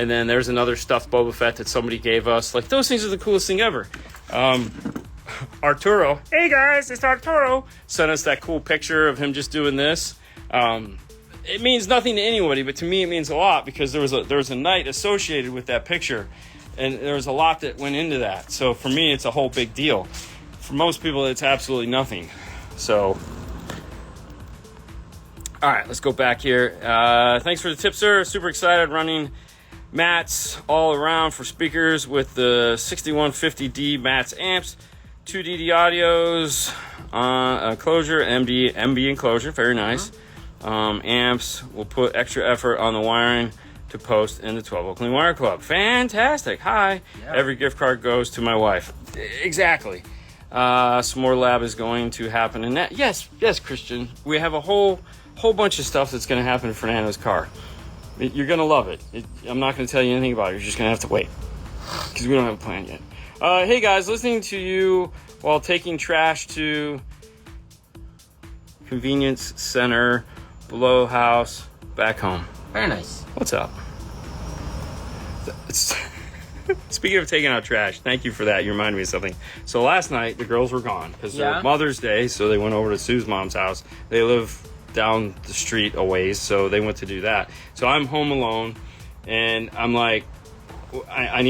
then there's another stuffed Boba Fett that somebody gave us. Like, those things are the coolest thing ever. Arturo, hey guys, it's Arturo, sent us that cool picture of him just doing this. It means nothing to anybody, but to me it means a lot because there was a night associated with that picture, and there was a lot that went into that. So for me, it's a whole big deal. For most people, it's absolutely nothing. So, all right, let's go back here. Thanks for the tip, sir. Super excited running mats all around for speakers with the 6150D mats amps, 2 DD audios, enclosure, MB enclosure, very nice. Amps, we'll put extra effort on the wiring to post in the 12 Oakland Wire Club. Fantastic. Hi. Yeah. Every gift card goes to my wife. Exactly. Some more lab is going to happen in that. Yes, Christian. We have a whole bunch of stuff that's going to happen in Fernando's car. You're going to love it. I'm not going to tell you anything about it. You're just going to have to wait because we don't have a plan yet. Hey guys, listening to you while taking trash to convenience center below house back home. Very nice. What's up? Speaking of taking out trash, thank you for that. You reminded me of something. So last night, the girls were gone because it was Mother's Day, so they went over to Sue's mom's house. They live down the street a ways, so they went to do that. So I'm home alone, and I'm like, I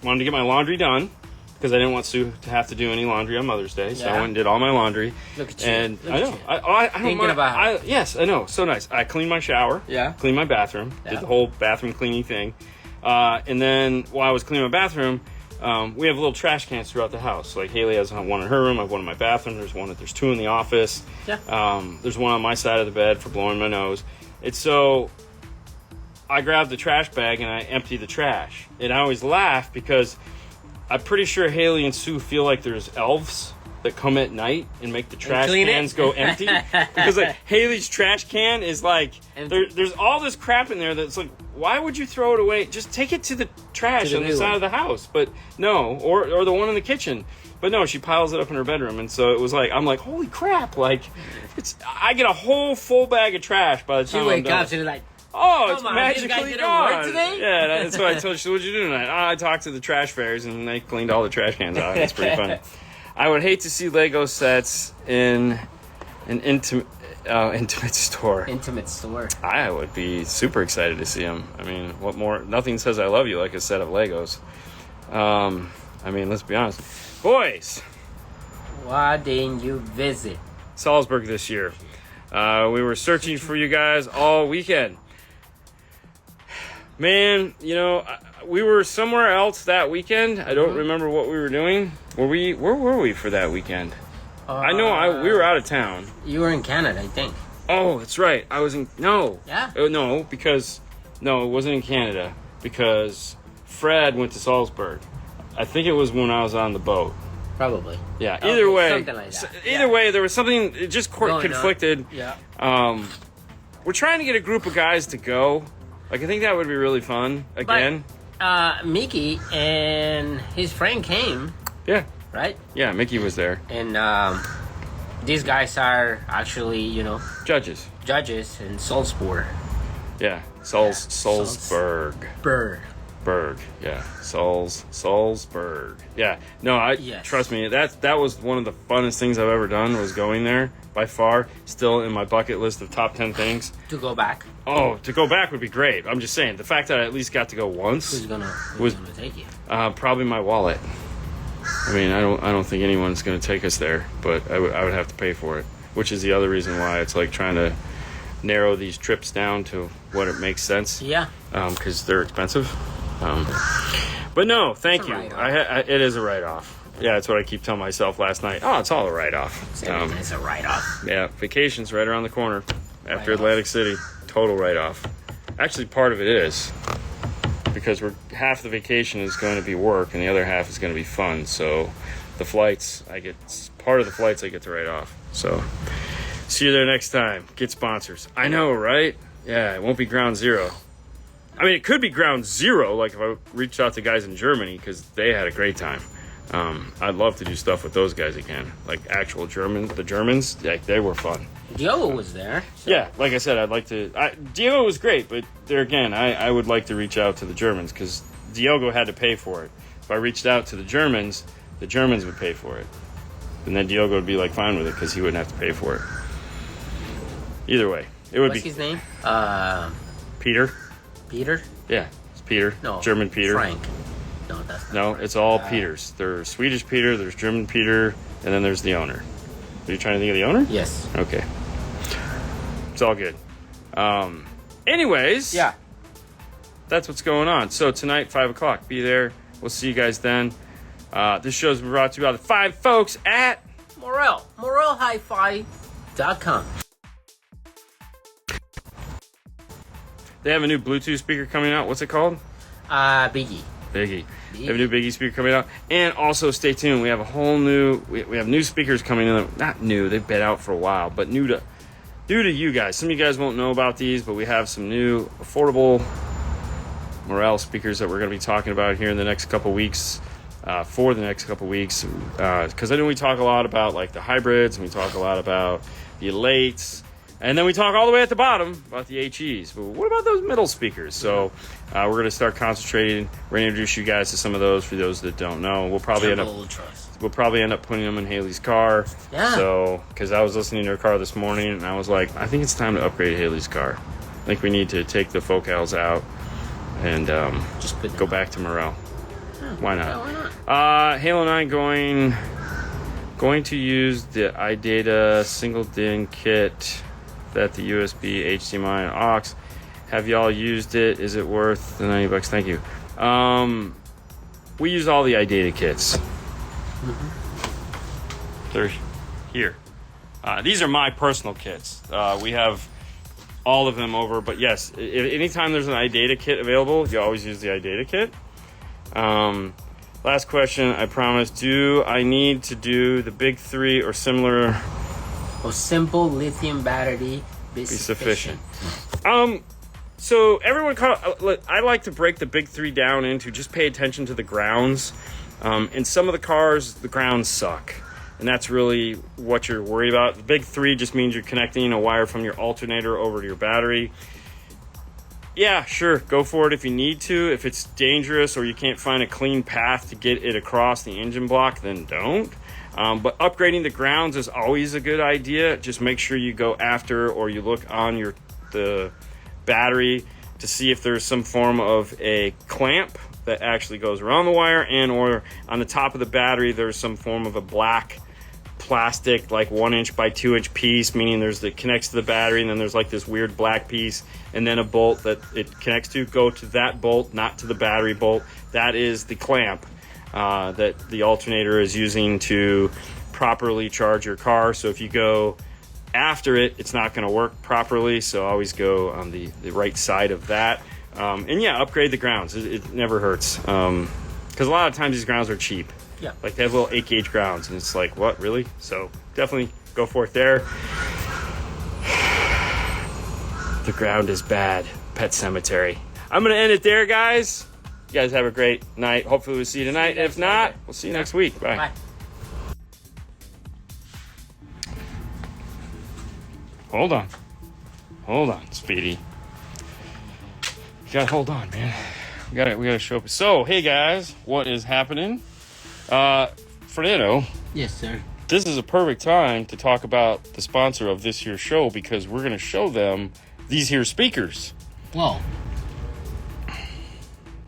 wanted to get my laundry done because I didn't want Sue to have to do any laundry on Mother's Day. So I went and did all my laundry. Look at you. And Look I know. I don't Thinking mind. about it. Yes, I know. So nice. I cleaned my shower. Yeah. Cleaned my bathroom. Did the whole bathroom cleaning thing. And then while I was cleaning my bathroom, we have little trash cans throughout the house. Like Haley has one in her room, I have one in my bathroom, there's two in the office. Yeah. There's one on my side of the bed for blowing my nose. It's so I grab the trash bag and I empty the trash. And I always laugh because I'm pretty sure Haley and Sue feel like there's elves that come at night and make the trash cans go empty. Because like Haley's trash can is like there's all this crap in there that's like, why would you throw it away? Just take it to the trash on the side of the house. But no, or the one in the kitchen. But no, she piles it up in her bedroom, and so it was like, I'm like, holy crap! Like, I get a whole full bag of trash by the time I'm done. She's like, oh, it's magically you guys didn't gone. work today? Yeah, that's what I told you. So what'd you do tonight? I talked to the trash fairies, and they cleaned all the trash cans out. It's pretty funny. I would hate to see Lego sets in an intimate store. Intimate store. I would be super excited to see them. I mean, what more? Nothing says I love you like a set of Legos. I mean, let's be honest. Boys! Why didn't you visit Salzburg this year? We were searching for you guys all weekend. Man, you know, we were somewhere else that weekend. I don't remember what we were doing. Where were we for that weekend? I know we were out of town. You were in Canada, I think. Oh, that's right. I was in... No. Yeah? No, it wasn't in Canada. Because Fred went to Salzburg. I think it was when I was on the boat. Probably. Yeah, either way. Something like that. Either way, there was something... It just conflicted. Yeah. We're trying to get a group of guys to go. Like, I think that would be really fun. Again. But, Mickey and his friend came. Yeah. Right? Yeah, Mickey was there. And these guys are actually, you know... Judges in Salzburg. Yeah. Salzburg. Berg. Yeah. Salzburg. Yeah. No, trust me, that was one of the funnest things I've ever done, was going there. By far. Still in my bucket list of top 10 things. To go back. Oh, to go back would be great. I'm just saying, the fact that I at least got to go once... Who's gonna take you? Probably my wallet. I mean, I don't think anyone's going to take us there, but I would have to pay for it, which is the other reason why it's like trying to narrow these trips down to what it makes sense. Yeah. Because they're expensive. But no, thank you. It is a write-off. Yeah, that's what I keep telling myself last night. Oh, it's all a write-off. It's a write-off. Yeah, vacation's right around the corner after Atlantic City. Total write-off. Actually, part of it is. Because half the vacation is going to be work and the other half is going to be fun. So the flights, part of the flights I get to write off. So see you there next time. Get sponsors. I know, right? Yeah, it won't be ground zero. I mean, it could be ground zero, like if I reached out to guys in Germany, because they had a great time. I'd love to do stuff with those guys again. Like actual Germans. The Germans, they were fun. Diogo was there. So. Yeah, like I said, I'd like to... Diogo was great, but there again, I would like to reach out to the Germans, because Diogo had to pay for it. If I reached out to the Germans would pay for it. And then Diogo would be like fine with it, because he wouldn't have to pay for it. Either way, it would What's be... his name? Peter. Peter? Yeah, it's Peter. No. German Peter. Frank. No, that's not No, it's all Peters. There's Swedish Peter, there's German Peter, and then there's the owner. Are you trying to think of the owner? Yes. Okay. It's all good. Anyways. Yeah. That's what's going on. So tonight, 5 o'clock, be there. We'll see you guys then. This show's been brought to you by the 5 folks at... Morel. MorelHiFi.com. They have a new Bluetooth speaker coming out. What's it called? Biggie. They have a new Biggie speaker coming out. And also, stay tuned. We have a whole new... We have new speakers coming in. Not new. They've been out for a while. But new to you guys. Some of you guys won't know about these, but we have some new affordable Morel speakers that we're going to be talking about here in the next couple weeks. For the next couple weeks. Because I know we talk a lot about like the hybrids. And we talk a lot about the elates. And then we talk all the way at the bottom about the HEs. But what about those middle speakers? So we're going to start concentrating. We're going to introduce you guys to some of those for those that don't know. We'll probably end up putting them in Haley's car. Yeah. So, because I was listening to her car this morning, and I was like, I think it's time to upgrade Haley's car. I think we need to take the focals out and just go back to Morel. Yeah, why not? Yeah, why not? Halo and I going to use the iData single DIN kit that the USB, HDMI, and aux. Have y'all used it? Is it worth the $90? Thank you. we use all the iData kits. They're here. These are my personal kits. We have all of them over, but yes, anytime there's an iData kit available, you always use the iData kit. Last question, I promise. Do I need to do the big three or similar? Or simple lithium battery be sufficient? So everyone, I like to break the big three down into just pay attention to the grounds. In some of the cars, the grounds suck. And that's really what you're worried about. The big three just means you're connecting a wire from your alternator over to your battery. Yeah, sure, go for it if you need to. If it's dangerous or you can't find a clean path to get it across the engine block, then don't. But upgrading the grounds is always a good idea. Just make sure you go after or you look on the battery to see if there's some form of a clamp that actually goes around the wire, and or on the top of the battery there's some form of a black plastic, like 1 inch by 2 inch piece, meaning that connects to the battery, and then there's like this weird black piece and then a bolt that it connects to. Go to that bolt, not to the battery bolt. That is the clamp that the alternator is using to properly charge your car. So if you go after it, it's not going to work properly, so always go on the right side of that. And yeah, upgrade the grounds. It never hurts, because a lot of times these grounds are cheap. Yeah. Like they have little 8-gauge grounds, and it's like, what, really? So definitely go for it there. The ground is bad. Pet Cemetery. I'm going to end it there, guys. You guys have a great night. Hopefully we'll see you tonight. If not, we'll see you next week. Bye. Bye. Hold on, Speedy. You gotta hold on, man. We gotta show up. So, hey guys, what is happening? Fernando. Yes, sir. This is a perfect time to talk about the sponsor of this here show, because we're gonna show them these here speakers. Whoa.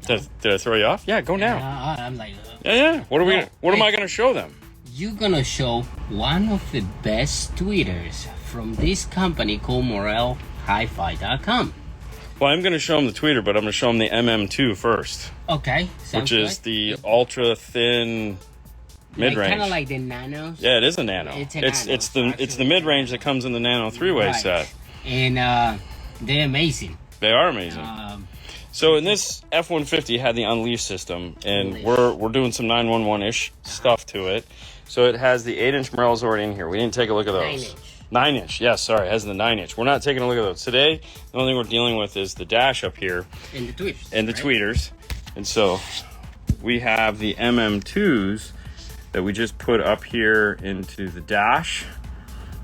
Did I throw you off? Yeah, go now. I'm like. Yeah. What am I gonna show them? You're gonna show one of the best tweeters from this company called MorelHiFi.com. Well, I'm going to show them the tweeter, but I'm going to show them the MM2 first. Okay, which is the ultra thin mid-range. Kind of like the nanos. Yeah, it is a nano. It's the mid-range that comes in the nano three-way set. And they're amazing. They are amazing. So in this F-150 had the Unleash system, and we're doing some 911-ish stuff to it. So it has the 8-inch Morels already in here. We didn't take a look at those. 9-inch, yes, sorry, it has the 9-inch. We're not taking a look at those. Today, the only thing we're dealing with is the dash up here. And the tweeters. And the tweeters. And so we have the MM2s that we just put up here into the dash.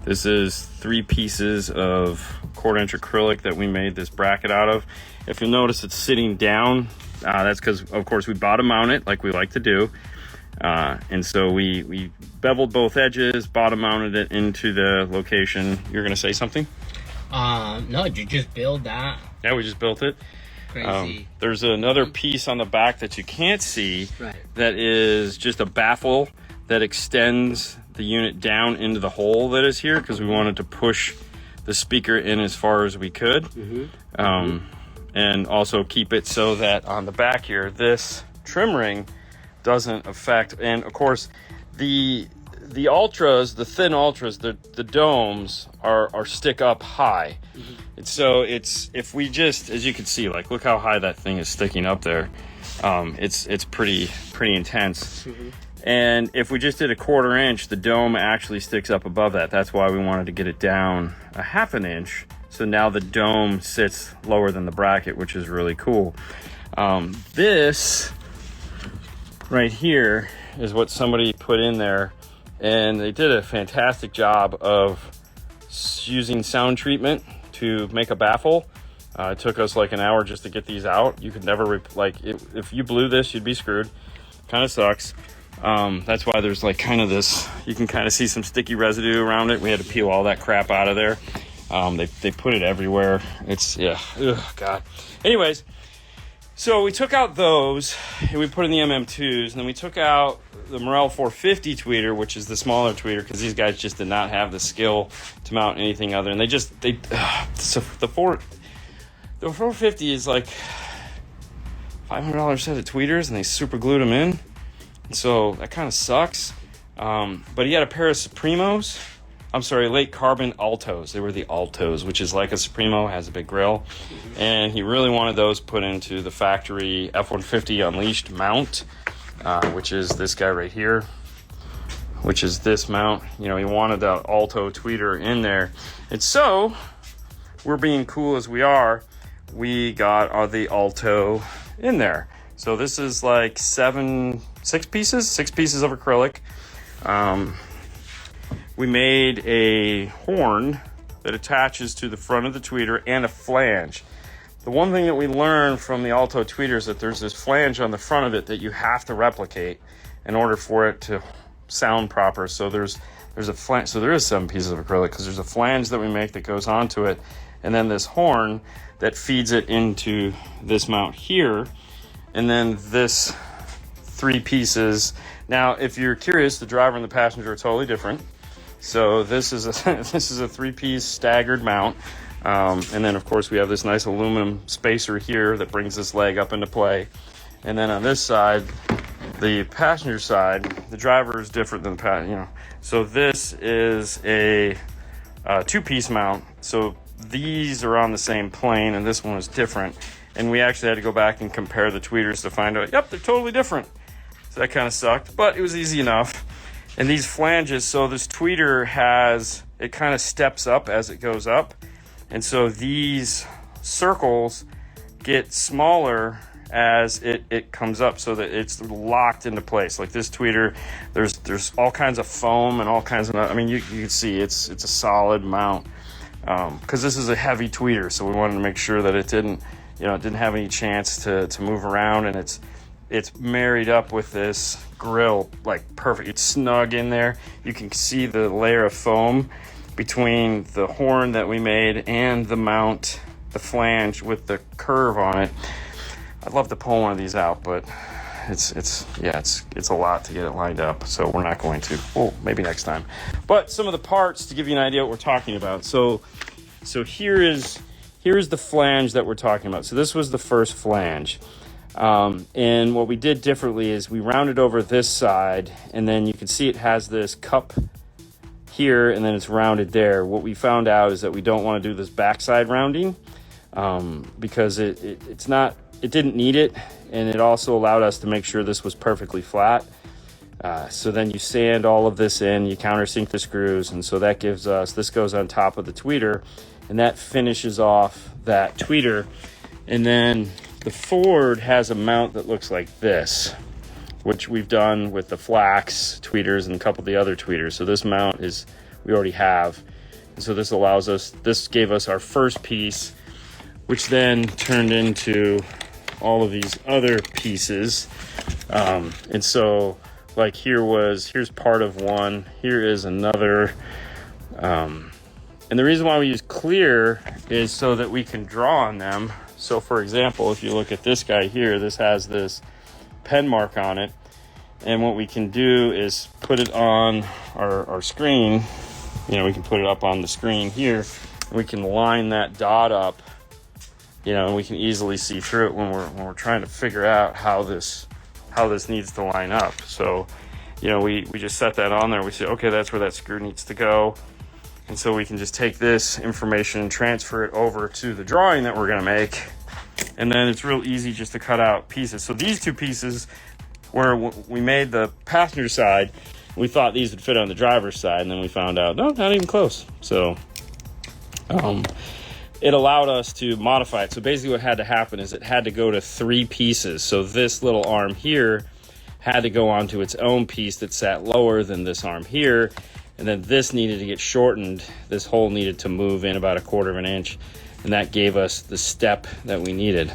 This is 3 pieces of 1/4-inch acrylic that we made this bracket out of. If you'll notice, it's sitting down. That's because, of course, we bottom mount it like we like to do. And so we beveled both edges, bottom mounted it into the location. You're going to say something? No, you just build that. Yeah, we just built it. Crazy. There's another piece on the back that you can't see. Right. That is just a baffle that extends the unit down into the hole that is here, because we wanted to push the speaker in as far as we could. And also keep it so that on the back here, this trim ring doesn't affect. And of course, the ultras, the thin ultras, the domes are stick up high. And so it's, if we just, as you can see, like, look how high that thing is sticking up there. It's pretty intense. And if we just did a 1/4 inch, the dome actually sticks up above that. That's why we wanted to get it down a 1/2 inch. So now the dome sits lower than the bracket, which is really cool. This right here is what somebody put in there, and they did a fantastic job of using sound treatment to make a baffle. It took us like an hour just to get these out. You could never, if you blew this, you'd be screwed. Kind of sucks. That's why there's like kind of this, you can kind of see some sticky residue around it. We had to peel all that crap out of there. They put it everywhere. It's, yeah, ugh, God. Anyways, so we took out those and we put in the MM2s, and then we took out the Morel 450 tweeter, which is the smaller tweeter, because these guys just did not have the skill to mount anything other. And so the 450 is like $500 set of tweeters, and they super glued them in. And so that kind of sucks. But he had a pair of Supremos. I'm sorry, late carbon Altos. They were the Altos, which is like a Supremo, has a big grill. And he really wanted those put into the factory F-150 Unleashed mount, which is this guy right here, which is this mount. You know, he wanted that Alto tweeter in there. And so, we're being cool as we are, we got the Alto in there. So this is like six pieces of acrylic. We made a horn that attaches to the front of the tweeter and a flange. The one thing that we learned from the Alto tweeter is that there's this flange on the front of it that you have to replicate in order for it to sound proper. So there's a flange, so there is 7 pieces of acrylic because there's a flange that we make that goes onto it, and then this horn that feeds it into this mount here, and then this 3 pieces. Now, if you're curious, the driver and the passenger are totally different. So this is a 3-piece staggered mount, and then of course we have this nice aluminum spacer here that brings this leg up into play. And then on this side, the passenger side, the driver is different than the So this is a 2-piece mount. So these are on the same plane, and this one is different. And we actually had to go back and compare the tweeters to find out, yep, they're totally different. So that kind of sucked, but it was easy enough. And these flanges, so this tweeter it kind of steps up as it goes up. And so these circles get smaller as it comes up so that it's locked into place. Like this tweeter, there's all kinds of foam and all kinds of, I mean, you can see it's a solid mount. Because this is a heavy tweeter, so we wanted to make sure that it didn't have any chance to move around, and it's married up with this grill like perfect. It's snug in there. You can see the layer of foam between the horn that we made and the mount, the flange with the curve on it. I'd love to pull one of these out, but it's a lot to get it lined up, so we're not going to. Well, maybe next time. But some of the parts to give you an idea what we're talking about. So here is the flange that we're talking about. So this was the first flange. And what we did differently is we rounded over this side, and then you can see it has this cup here, and then it's rounded there. What we found out is that we don't want to do this backside rounding, because it didn't need it, and it also allowed us to make sure this was perfectly flat. So then you sand all of this in, you countersink the screws, and so that gives us, this goes on top of the tweeter, and that finishes off that tweeter. And then the Ford has a mount that looks like this, which we've done with the Flax tweeters and a couple of the other tweeters. So this mount we already have. And so this gave us our first piece, which then turned into all of these other pieces. And so like here's part of one, here is another. And the reason why we use clear is so that we can draw on them. So for example, if you look at this guy here, this has this pen mark on it. And what we can do is put it on our screen. We can put it up on the screen here. And we can line that dot up, and we can easily see through it when we're trying to figure out how this needs to line up. So, we just set that on there. We say, okay, that's where that screw needs to go. And so we can just take this information and transfer it over to the drawing that we're going to make. And then it's real easy just to cut out pieces. So these two pieces, where we made the passenger side, we thought these would fit on the driver's side, and then we found out, no, not even close. So it allowed us to modify it. So basically what had to happen is it had to go to 3 pieces. So this little arm here had to go onto its own piece that sat lower than this arm here. And then this needed to get shortened. This hole needed to move in about 1/4 of an inch. And that gave us the step that we needed.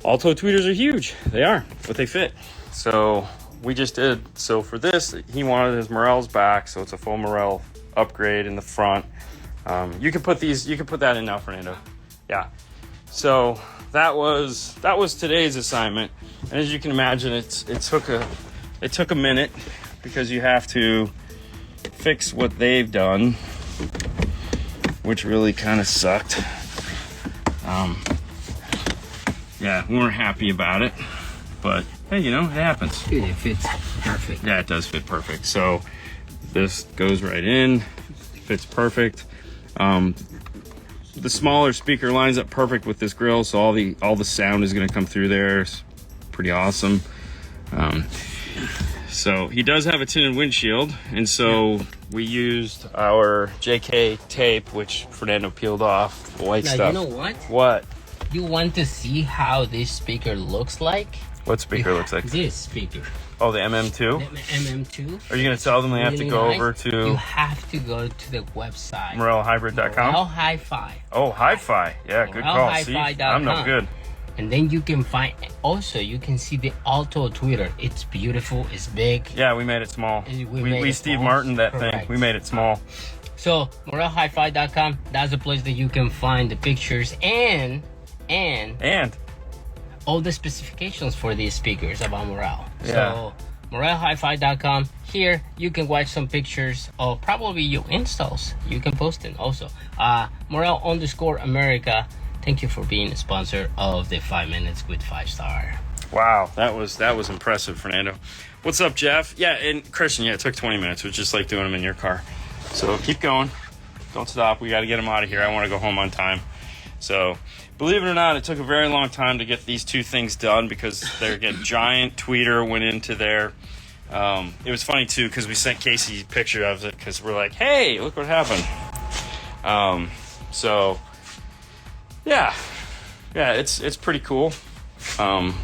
Alto tweeters are huge. They are, but they fit. So we just did. So for this, he wanted his Morels back. So it's a full Morel upgrade in the front. You can put that in now, Fernando. Yeah. So that was today's assignment. And as you can imagine, it took a minute, because you have to fix what they've done, which really kind of sucked. Yeah, we weren't happy about it, but hey, you know, it happens. Dude, it fits perfect. Yeah, it does fit perfect. So this goes right in, fits perfect. The smaller speaker lines up perfect with this grill, so all the sound is going to come through there. It's pretty awesome. So he does have a tinted windshield, and so we used our JK tape, which Fernando peeled off, the white now, stuff. You know what? What? You want to see how this speaker looks like? What speaker looks like? This speaker. Oh, the MM2? The MM2. Are you going to tell them they have to go over to... You have to go to the website. MorelHybrid.com? Morel Hi-Fi. Oh, Hi-Fi. Yeah, good call. See, I'm no good. And then you can find... Also, you can see the Alto tweeter. It's beautiful. It's big. Yeah, we made it small. We Steve Martin that Correct. thing. We made it small. So, MorelHiFi.com. That's the place that you can find the pictures and all the specifications for these speakers about Morel. Yeah. So MorelHiFi.com. Here you can watch some pictures of probably your installs. You can post it also. Morel_America. Thank you for being a sponsor of the 5 Minutes with 5-Star. Wow, that was impressive, Fernando. What's up, Jeff? Yeah, and Christian, yeah, it took 20 minutes. It was just like doing them in your car. So keep going. Don't stop. We got to get them out of here. I want to go home on time. So, believe it or not, it took a very long time to get these two things done because their giant tweeter went into there. It was funny, too, because we sent Casey a picture of it because we're like, hey, look what happened. So, yeah, it's pretty cool. The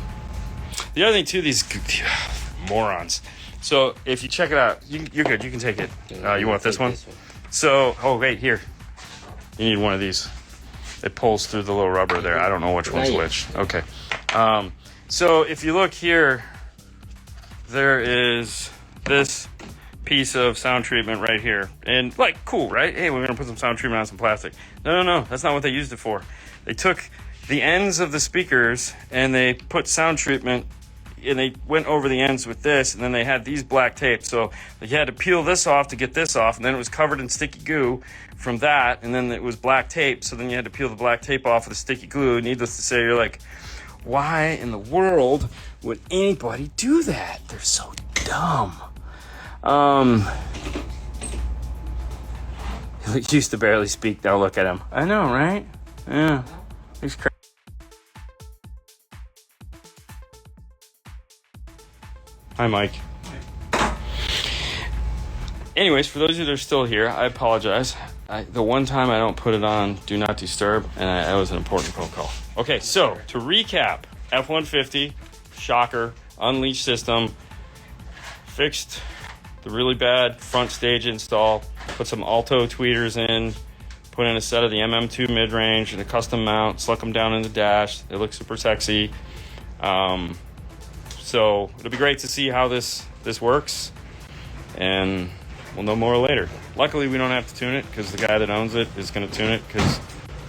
other thing, too, these morons. So, if you check it out, you're good. You can take it. You want this one? So, oh, wait, here. You need one of these. It pulls through the little rubber there. I don't know which one's which. Okay. So if you look here, there is this piece of sound treatment right here. And like, cool, right? Hey, we're going to put some sound treatment on some plastic. No. That's not what they used it for. They took the ends of the speakers and they put sound treatment and they went over the ends with this, and then they had these black tapes. So you had to peel this off to get this off, and then it was covered in sticky goo from that, and then it was black tape. So then you had to peel the black tape off with the sticky glue. Needless to say, you're like, why in the world would anybody do that? They're so dumb. He used to barely speak. Now look at him. I know, right? Yeah, he's crazy. Hi, Mike. Anyways, for those of you that are still here, I apologize. The one time I don't put it on Do Not Disturb, and that was an important phone call. Okay, so to recap, F-150, shocker, unleashed system, fixed the really bad front stage install, put some Alto tweeters in, put in a set of the MM2 mid-range and a custom mount, sluck them down in the dash. They look super sexy. So it'll be great to see how this works, and we'll know more later. Luckily, we don't have to tune it because the guy that owns it is going to tune it because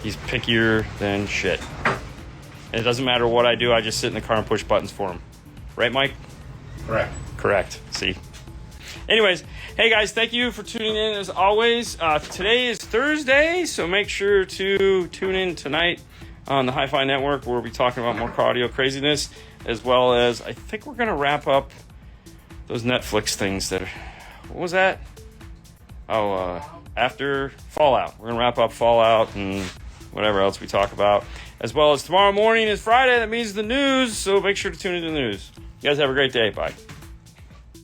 he's pickier than shit. And it doesn't matter what I do, I just sit in the car and push buttons for him. Right, Mike? Correct. See? Anyways, hey guys, thank you for tuning in as always. Today is Thursday, so make sure to tune in tonight on the Hi-Fi Network, where we'll be talking about more car audio craziness, as well as I think we're going to wrap up those Netflix things that... What was that? After Fallout. We're going to wrap up Fallout and whatever else we talk about. As well as tomorrow morning is Friday. That means the news, so make sure to tune into the news. You guys have a great day. Bye.